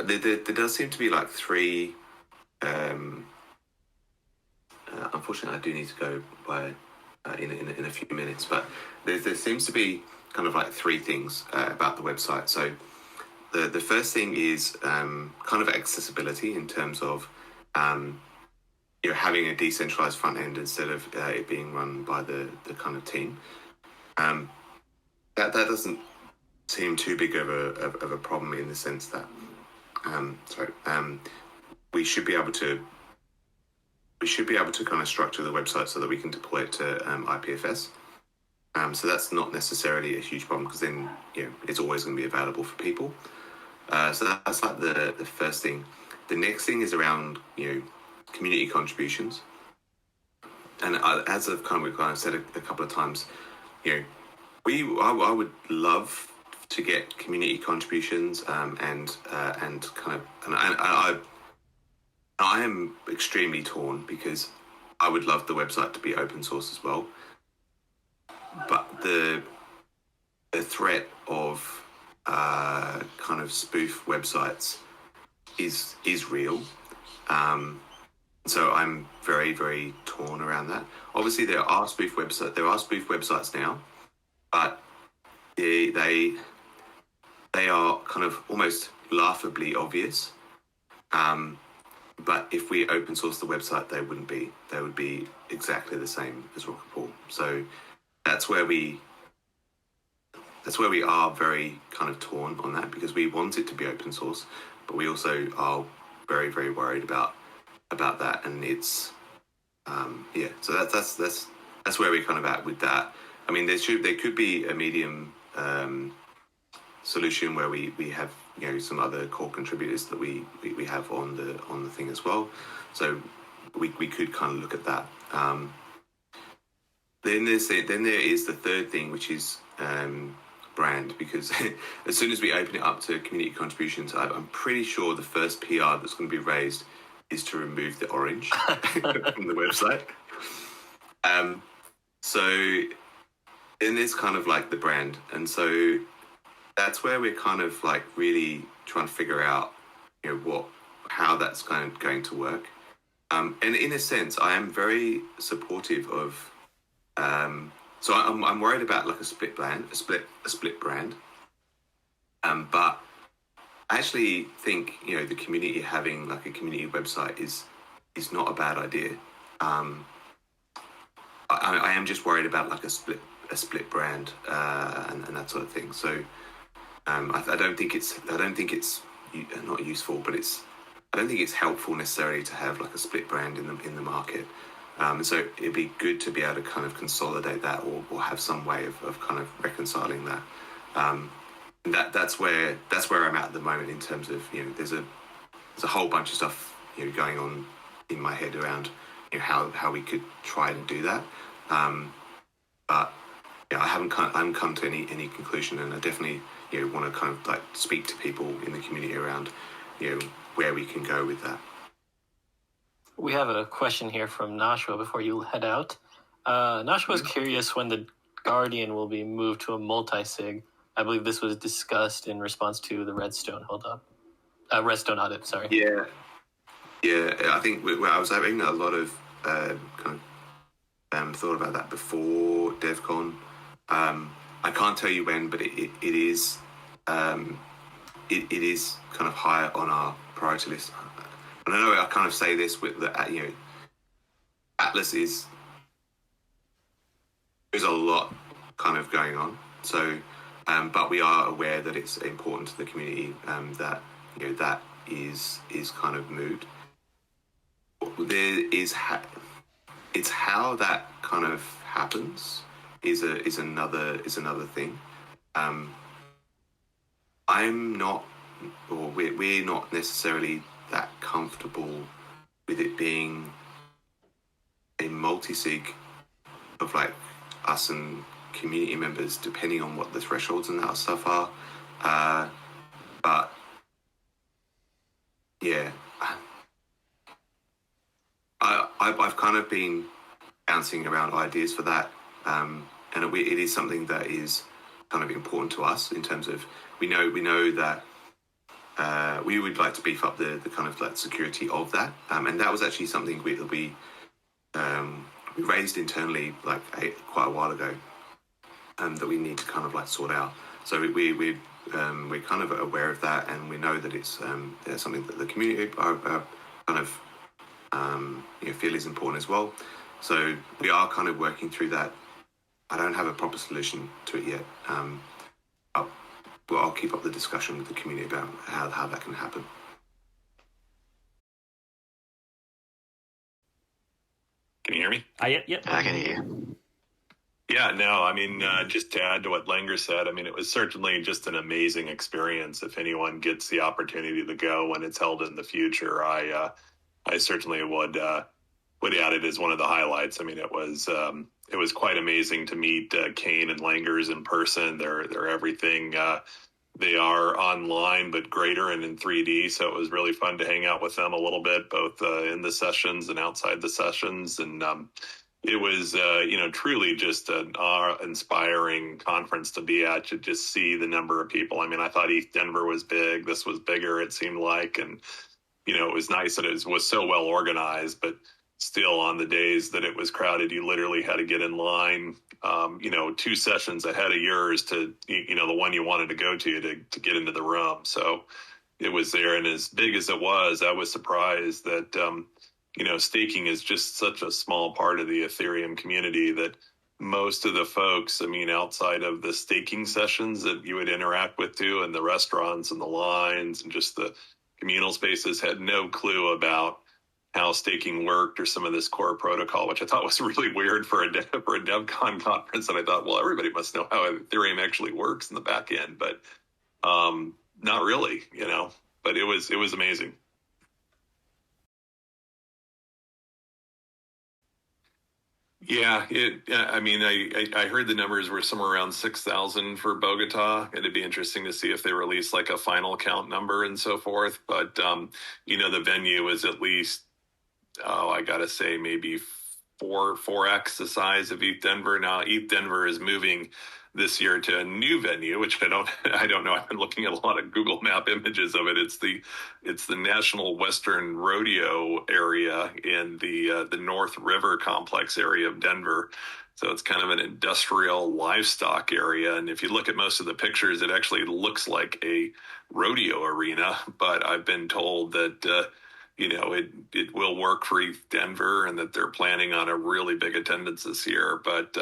there does seem to be like three. Unfortunately, I do need to go by in a few minutes, but there seems to be kind of like three things about the website. So the first thing is kind of accessibility in terms of having a decentralized front end instead of it being run by the kind of team. That doesn't seem too big of a problem in the sense that we should be able to kind of structure the website so that we can deploy it to IPFS. So that's not necessarily a huge problem because then it's always going to be available for people. So that's like the first thing. The next thing is around community contributions. And as I've kind of said a couple of times, I would love to get community contributions I am extremely torn because I would love the website to be open source as well. But the threat of kind of spoof websites is real. So I'm very, very torn around that. Obviously, there are spoof websites now, but they are kind of almost laughably obvious. But if we open source the website, they wouldn't be. They would be exactly the same as Rocket Pool. So that's where we are very kind of torn on that because we want it to be open source, but we also are very, very worried about that. And it's so that's where we're kind of at with that. I mean, there could be a medium solution where we have some other core contributors that we have on the thing as well. So we could kind of look at that. Then there is the third thing, which is brand, because as soon as we open it up to community contributions, I'm pretty sure the first PR that's going to be raised is to remove the orange from the website. So, and it's kind of like the brand. And so that's where we're kind of like really trying to figure out, how that's kind of going to work. And in a sense, I am very supportive of, so I'm worried about like a split brand. But I actually think, the community having like a community website is not a bad idea. I am just worried about like a split brand and that sort of thing. So I don't think it's not useful, but I don't think it's helpful necessarily to have like a split brand in the market. So it'd be good to be able to kind of consolidate that or have some way of kind of reconciling that. That's where I'm at the moment in terms of, there's a whole bunch of stuff going on in my head around how we could try and do that. But I haven't come to any conclusion, and I definitely want to kind of like speak to people in the community around where we can go with that. We have a question here from Nashua before you head out. Nashua was curious when the Guardian will be moved to a multi-sig. I believe this was discussed in response to the Redstone Redstone audit, sorry. Yeah, I think I was having a lot of kind of thought about that before Devcon. I can't tell you when, but it is kind of higher on our priority list. And I know I kind of say this with the Atlas there's a lot kind of going on. So, but we are aware that it's important to the community that that is kind of moved. It's how that kind of happens is another thing. I'm not, or we're not necessarily that comfortable with it being a multi-sig of like us and community members, depending on what the thresholds and that stuff are. But yeah, I've kind of been bouncing around ideas for that, and it is something that is kind of important to us in terms of we know that we would like to beef up the kind of like security of that, and that was actually something we raised internally like quite a while ago, that we need to kind of like sort out. So we're kind of aware of that, and we know that it's something that the community are kind of feel is important as well. So we are kind of working through that. I don't have a proper solution to it yet. I'll keep up the discussion with the community about how that can happen. Can you hear me? Yep. I can hear you. Yeah, no, I mean, just to add to what Langer said, I mean, it was certainly just an amazing experience. If anyone gets the opportunity to go when it's held in the future, I certainly would add it as one of the highlights. I mean, it was quite amazing to meet Kane and Langers in person. They're everything. They are online, but greater and in 3D. So it was really fun to hang out with them a little bit, both in the sessions and outside the sessions. And it was, truly just an awe-inspiring conference to be at, to just see the number of people. I mean, I thought East Denver was big. This was bigger, it seemed like. And, it was nice that it was so well organized, but still on the days that it was crowded, you literally had to get in line, 2 sessions ahead of yours to, the one you wanted to go to get into the room. So it was there. And as big as it was, I was surprised that, staking is just such a small part of the Ethereum community that most of the folks, outside of the staking sessions that you would interact with too, and the restaurants and the lines and just the communal spaces, had no clue about how staking worked or some of this core protocol, which I thought was really weird for a Devcon conference. And I thought, well, everybody must know how Ethereum actually works in the back end, but not really, but it was amazing. Yeah, I mean, I heard the numbers were somewhere around 6,000 for Bogota. It'd be interesting to see if they release like a final count number and so forth. But the venue is at least, I gotta say, maybe 4x the size of ETH Denver. Now, ETH Denver is moving this year to a new venue, which I don't know. I've been looking at a lot of Google Map images of it. It's the National Western Rodeo area in the North River complex area of Denver. So it's kind of an industrial livestock area. And if you look at most of the pictures, it actually looks like a rodeo arena. But I've been told that it will work for ETH Denver and that they're planning on a really big attendance this year. But,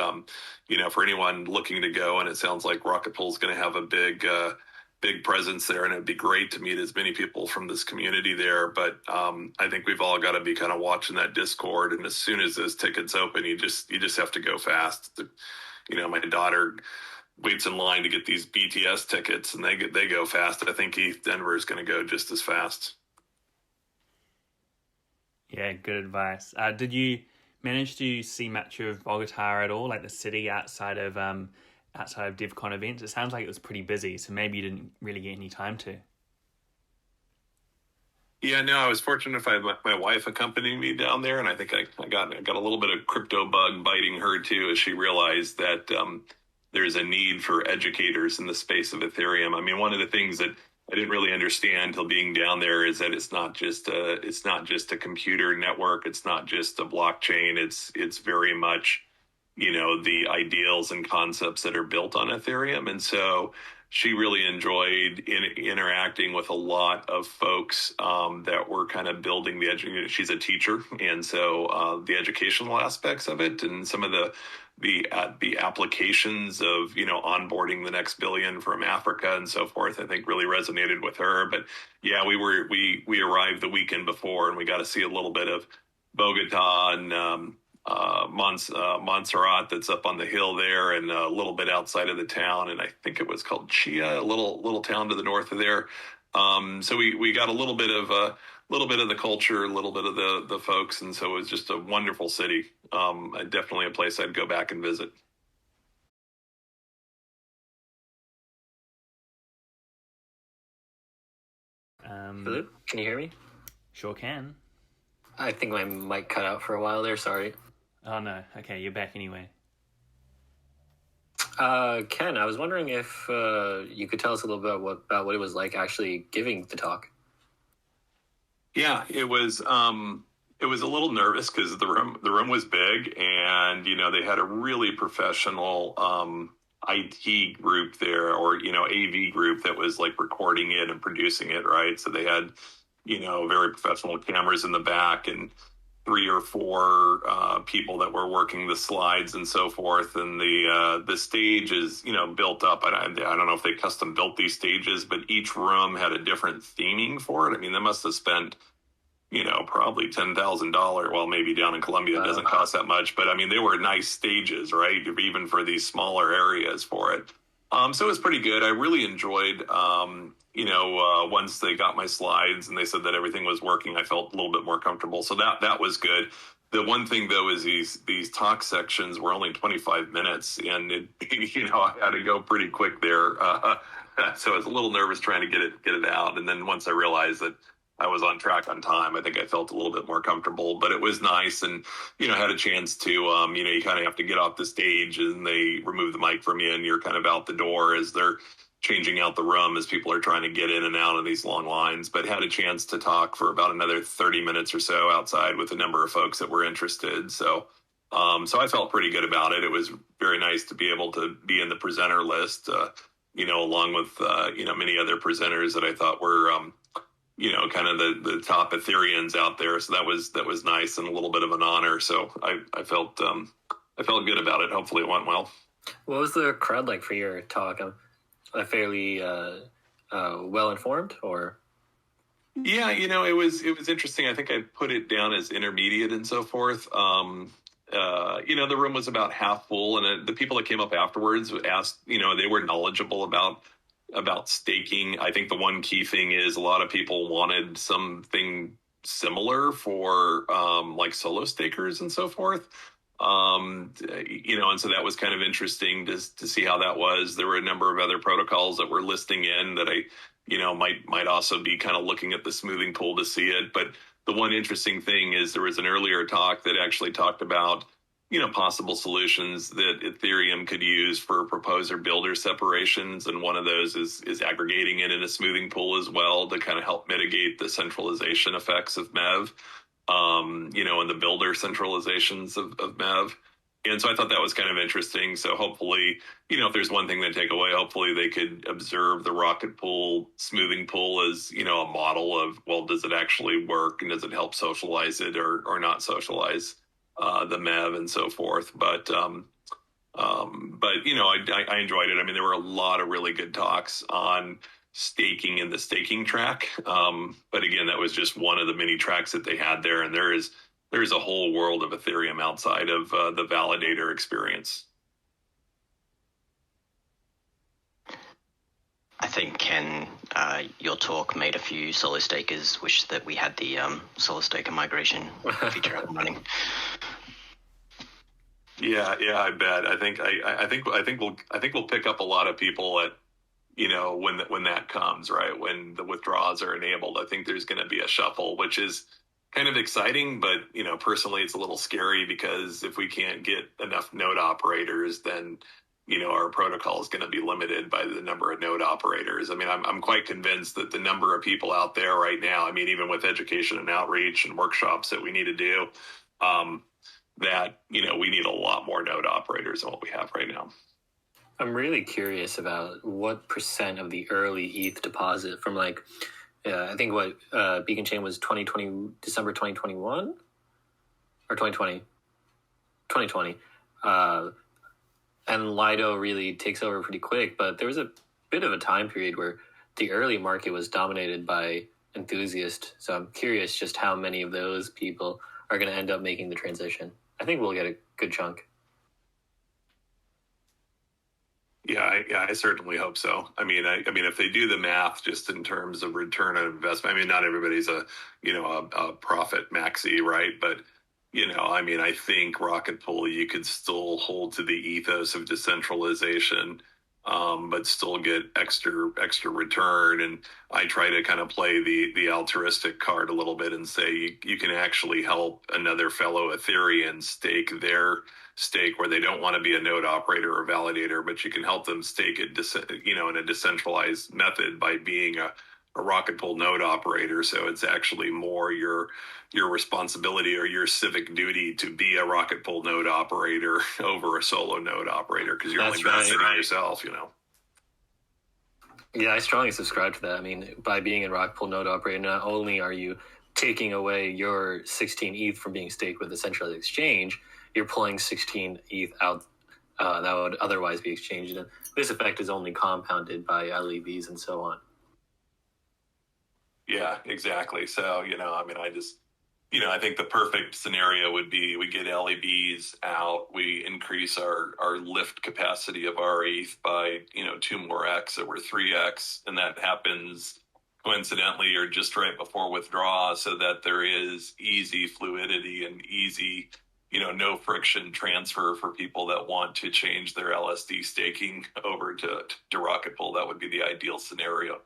for anyone looking to go, and it sounds like Rocket Pool is going to have a big presence there, and it'd be great to meet as many people from this community there. But I think we've all got to be kind of watching that Discord. And as soon as those tickets open, you just have to go fast. My daughter waits in line to get these BTS tickets, and they go fast. I think ETH Denver is going to go just as fast. Yeah, good advice. Did you manage to see much of Bogota at all, like the city outside of Devcon events? It sounds like it was pretty busy, so maybe you didn't really get any time to. Yeah, no, I was fortunate if I had my wife accompanying me down there, and I think I got a little bit of crypto bug biting her too, as she realized that there's a need for educators in the space of Ethereum. I mean, one of the things that I didn't really understand till being down there is that it's not just a computer network. It's not just a blockchain. It's very much, the ideals and concepts that are built on Ethereum. And so she really enjoyed interacting with a lot of folks that were kind of building the education. She's a teacher, and so the educational aspects of it and some of the applications of onboarding the next billion from Africa and so forth, I think really resonated with her. But yeah, we arrived the weekend before, and we got to see a little bit of Bogota and Montserrat that's up on the hill there, and a little bit outside of the town, and I think it was called Chia, a little town to the north of there. So we got a little bit of the culture, a little bit of the folks, and so it was just a wonderful city. Definitely a place I'd go back and visit. Hello? Can you hear me? Sure can. I think my mic cut out for a while there, sorry. Oh no, okay, you're back anyway. Ken, I was wondering if you could tell us a little bit about what it was like actually giving the talk. Yeah, it was a little nervous because the room was big, and they had a really professional IT group there, or AV group that was like recording it and producing it, right? So they had very professional cameras in the back and 3 or 4 people that were working the slides and so forth. And the stage is built up. I don't know if they custom built these stages, but each room had a different theming for it. I mean, they must have spent probably $10,000. Well, maybe down in Colombia it doesn't cost that much, but I mean, they were nice stages, right? Even for these smaller areas for it. So it was pretty good. I really enjoyed, once they got my slides and they said that everything was working, I felt a little bit more comfortable. So that was good. The one thing though is these talk sections were only 25 minutes, and I had to go pretty quick there. So I was a little nervous trying to get it out. And then once I realized that I was on track on time, I think I felt a little bit more comfortable, but it was nice. And, had a chance to, you kind of have to get off the stage, and they remove the mic from you, and you're kind of out the door as they're changing out the room as people are trying to get in and out of these long lines, but had a chance to talk for about another 30 minutes or so outside with a number of folks that were interested. So I felt pretty good about it. It was very nice to be able to be in the presenter list, along with, many other presenters that I thought were, kind of the top Ethereans out there. So that was nice and a little bit of an honor. So I felt good about it. Hopefully it went well. What was the crowd like for your talk? Fairly well informed, or? Yeah, it was interesting. I think I put it down as intermediate and so forth. The room was about half full, and the people that came up afterwards asked, they were knowledgeable about staking. I think the one key thing is a lot of people wanted something similar for like solo stakers and so forth. And so that was kind of interesting to see how that was. There were a number of other protocols that were listing in that I might also be kind of looking at the smoothing pool to see it. But the one interesting thing is there was an earlier talk that actually talked about possible solutions that Ethereum could use for proposer builder separations, and one of those is aggregating it in a smoothing pool as well to kind of help mitigate the centralization effects of MEV, and the builder centralizations of MEV. And so I thought that was kind of interesting. So hopefully, if there's one thing they take away, hopefully they could observe the rocket pool smoothing pool as, a model of, well, does it actually work, and does it help socialize it or not socialize the MEV and so forth. But I enjoyed it. I mean, there were a lot of really good talks on staking and the staking track. But again, that was just one of the many tracks that they had there. And there's a whole world of Ethereum outside of the validator experience. I think, Ken, your talk made a few solo stakers wish that we had the solo staker migration feature up and running. Yeah, I bet. I think we'll pick up a lot of people at when that comes, right? When the withdrawals are enabled. I think there's going to be a shuffle, which is kind of exciting, but personally it's a little scary, because if we can't get enough node operators, then our protocol is going to be limited by the number of node operators. I mean, I'm quite convinced that the number of people out there right now, I mean, even with education and outreach and workshops that we need to do, that we need a lot more node operators than what we have right now. I'm really curious about what percent of the early ETH deposit from I think what Beacon Chain was December 2021 or 2020. And Lido really takes over pretty quick, but there was a bit of a time period where the early market was dominated by enthusiasts. So I'm curious just how many of those people are going to end up making the transition. I think we'll get a good chunk. Yeah, I certainly hope so. I mean, if they do the math just in terms of return on investment, I mean, not everybody's a profit maxi, right? But, I think Rocket Pool, you could still hold to the ethos of decentralization, but still get extra return. And I try to kind of play the altruistic card a little bit and say you can actually help another fellow Ethereum stake their stake where they don't want to be a node operator or validator, but you can help them stake it, in a decentralized method by being a Rocket Pool node operator. So it's actually more your responsibility or your civic duty to be a Rocket Pool node operator over a solo node operator, because you're only benefiting yourself, Yeah, I strongly subscribe to that. I mean, by being a Rocket Pool node operator, not only are you taking away your 16 ETH from being staked with a centralized exchange, you're pulling 16 ETH out that would otherwise be exchanged. And this effect is only compounded by LEVs and so on. Yeah, exactly. So, I think the perfect scenario would be we get LEVs out, we increase our lift capacity of our ETH by, 2 more X, so we're 3X, and that happens coincidentally or just right before withdraw, so that there is easy fluidity and easy, no friction transfer for people that want to change their LSD staking over to Rocket Pool. That would be the ideal scenario.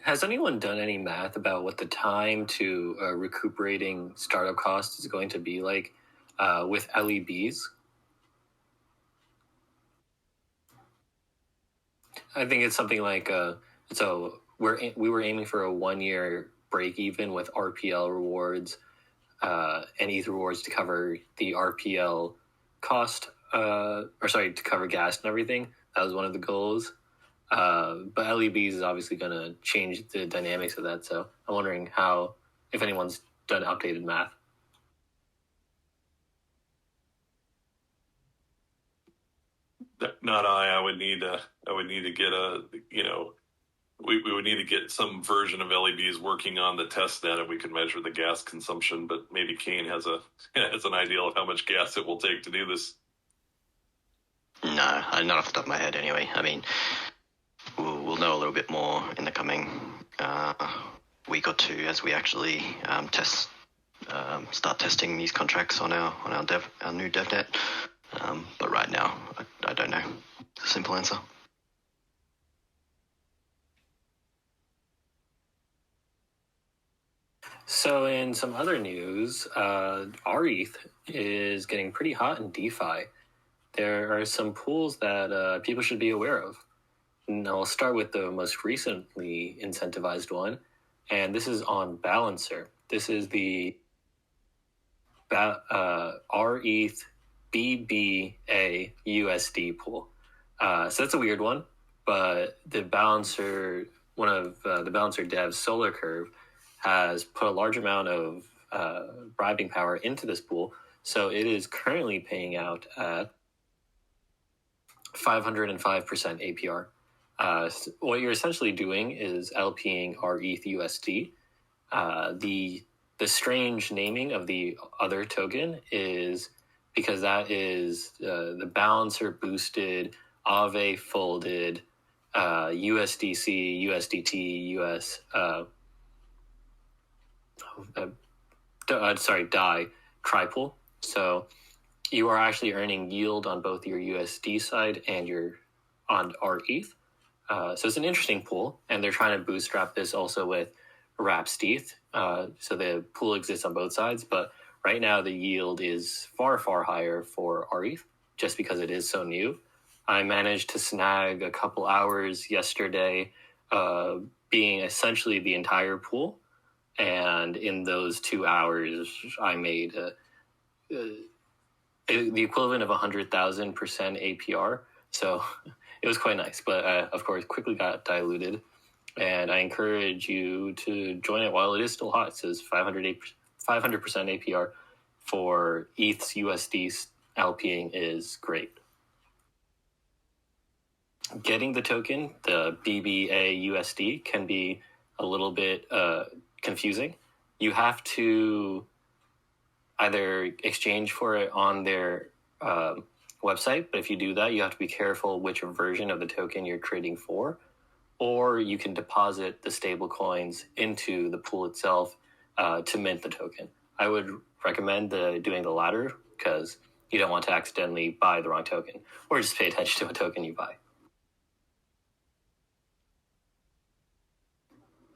Has anyone done any math about what the time to recuperating startup costs is going to be like with LEBs? I think it's something like so we were aiming for a 1-year break even with RPL rewards and ETH rewards to cover the RPL cost, to cover gas and everything. That was one of the goals. But LEBs is obviously going to change the dynamics of that. So I'm wondering if anyone's done updated math. Not I would need to get we would need to get some version of LEBs working on the test net, and we could measure the gas consumption. But maybe Kane has an idea of how much gas it will take to do this. No, not off the top of my head anyway. I mean, we'll know a little bit more in the coming week or two as we actually test start testing these contracts on our new DevNet. But right now, I don't know. It's a simple answer. So in some other news, rETH is getting pretty hot in DeFi. There are some pools that people should be aware of. And I'll start with the most recently incentivized one, and this is on Balancer. This is the rETH BBA USD pool. So that's a weird one, but the Balancer, one of the Balancer devs, Solar Curve, has put a large amount of bribing power into this pool. So it is currently paying out at 505% APR. What you're essentially doing is LPing rETH USD. The strange naming of the other token is because that is the Balancer boosted, Aave folded, USDC, USDT, US, DAI tripool. So you are actually earning yield on both your USD side and on rETH. So it's an interesting pool, and they're trying to bootstrap this also with rETH. So the pool exists on both sides, but right now the yield is far, far higher for rETH just because it is so new. I managed to snag a couple hours yesterday, being essentially the entire pool. And in those 2 hours, I made the equivalent of 100,000% APR. So it was quite nice, but of course quickly got diluted. And I encourage you to join it while it is still hot. It says 500% APR for ETH's USD LPing is great. Getting the token, the BBA USD, can be a little bit confusing. You have to either exchange for it on their website, but if you do that, you have to be careful which version of the token you're trading for, or you can deposit the stable coins into the pool itself to mint the token. I would recommend doing the latter because you don't want to accidentally buy the wrong token, or just pay attention to what token you buy.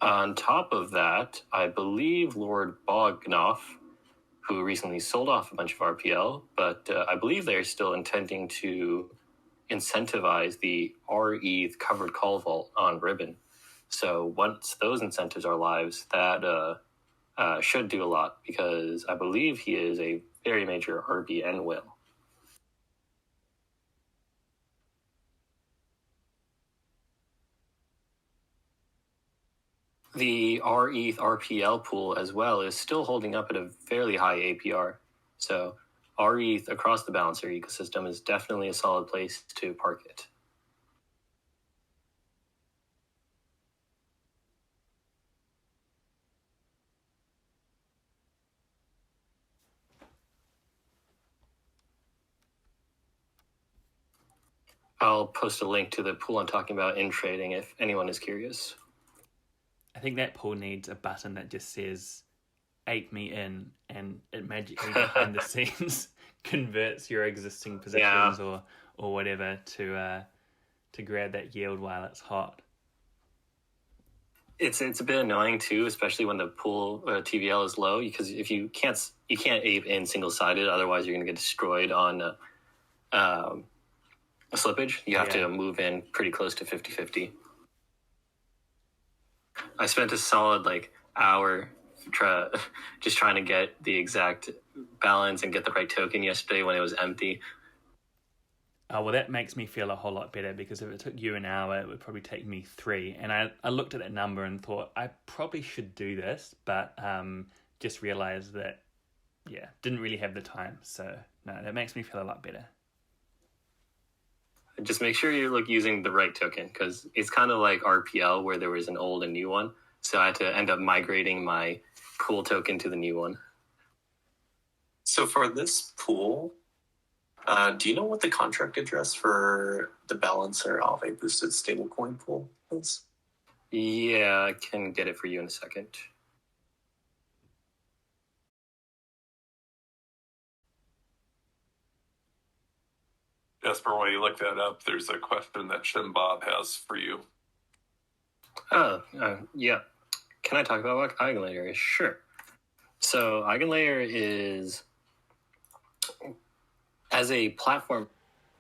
On top of that, I believe Lord Bognoff, who recently sold off a bunch of RPL, but I believe they're still intending to incentivize the rETH covered call vault on Ribbon. So once those incentives are live, that should do a lot because I believe he is a very major RBN whale. The rETH RPL pool as well is still holding up at a fairly high APR. So rETH across the Balancer ecosystem is definitely a solid place to park it. I'll post a link to the pool I'm talking about in trading if anyone is curious. I think that pool needs a button that just says ape me in, and it magically behind the scenes converts your existing positions or whatever to grab that yield while it's hot. It's a bit annoying too, especially when the pool TVL is low, because if you can't ape in single sided, otherwise you're going to get destroyed on a slippage. You have to move in pretty close to 50-50. I spent a solid hour just trying to get the exact balance and get the right token yesterday when it was empty. Oh, well, that makes me feel a whole lot better because if it took you an hour, it would probably take me 3. And I looked at that number and thought, I probably should do this, but just realized that, didn't really have the time. So, no, that makes me feel a lot better. Just make sure you're using the right token because it's kind of like RPL where there was an old and new one. So I had to end up migrating my pool token to the new one. So for this pool, do you know what the contract address for the Balancer Aave boosted stablecoin pool is? Yeah, I can get it for you in a second. Jasper, while you look that up, there's a question that Shin Bob has for you. Yeah. Can I talk about what Eigenlayer is? Sure. So Eigenlayer is, as a platform,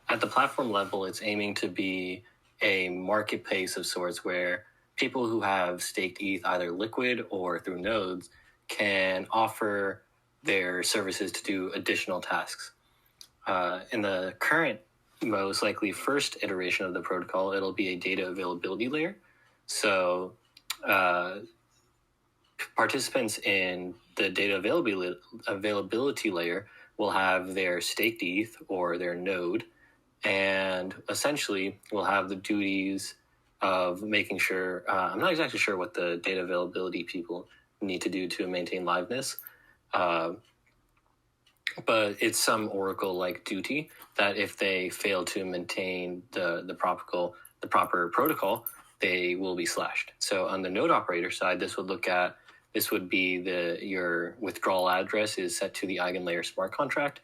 at the platform level, it's aiming to be a marketplace of sorts where people who have staked ETH either liquid or through nodes can offer their services to do additional tasks. In the current, most likely first iteration of the protocol, it'll be a data availability layer. So participants in the data availability layer will have their staked ETH or their node, and essentially will have the duties of making sure, I'm not exactly sure what the data availability people need to do to maintain liveness, but it's some Oracle-like duty that if they fail to maintain the proper protocol, they will be slashed. So on the node operator side, this would be your withdrawal address is set to the Eigenlayer smart contract,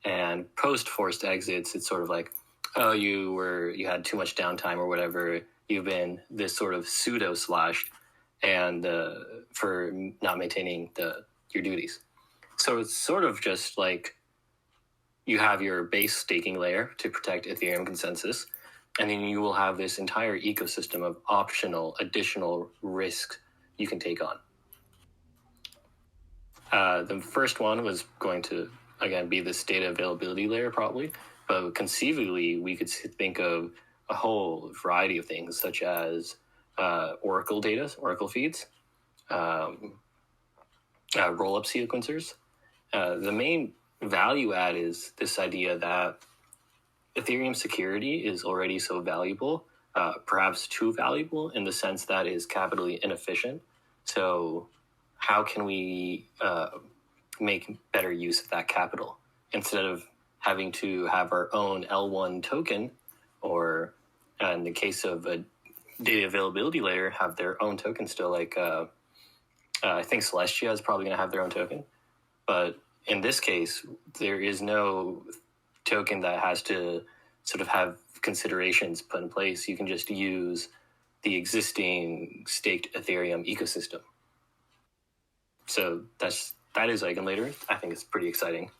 and post forced exits, it's sort of like, oh, you had too much downtime or whatever, you've been this sort of pseudo slashed, and for not maintaining your duties. So it's sort of just like you have your base staking layer to protect Ethereum consensus, and then you will have this entire ecosystem of optional additional risks you can take on. The first one was going to, again, be this data availability layer probably, but conceivably we could think of a whole variety of things such as Oracle data, Oracle feeds, roll-up sequencers. The main value add is this idea that Ethereum security is already so valuable, perhaps too valuable in the sense that it is capitally inefficient. So how can we make better use of that capital instead of having to have our own L1 token, or in the case of a data availability layer, have their own token still, like I think Celestia is probably going to have their own token. But in this case, there is no token that has to sort of have considerations put in place. You can just use the existing staked Ethereum ecosystem. So that is Eigenlayer. I think it's pretty exciting.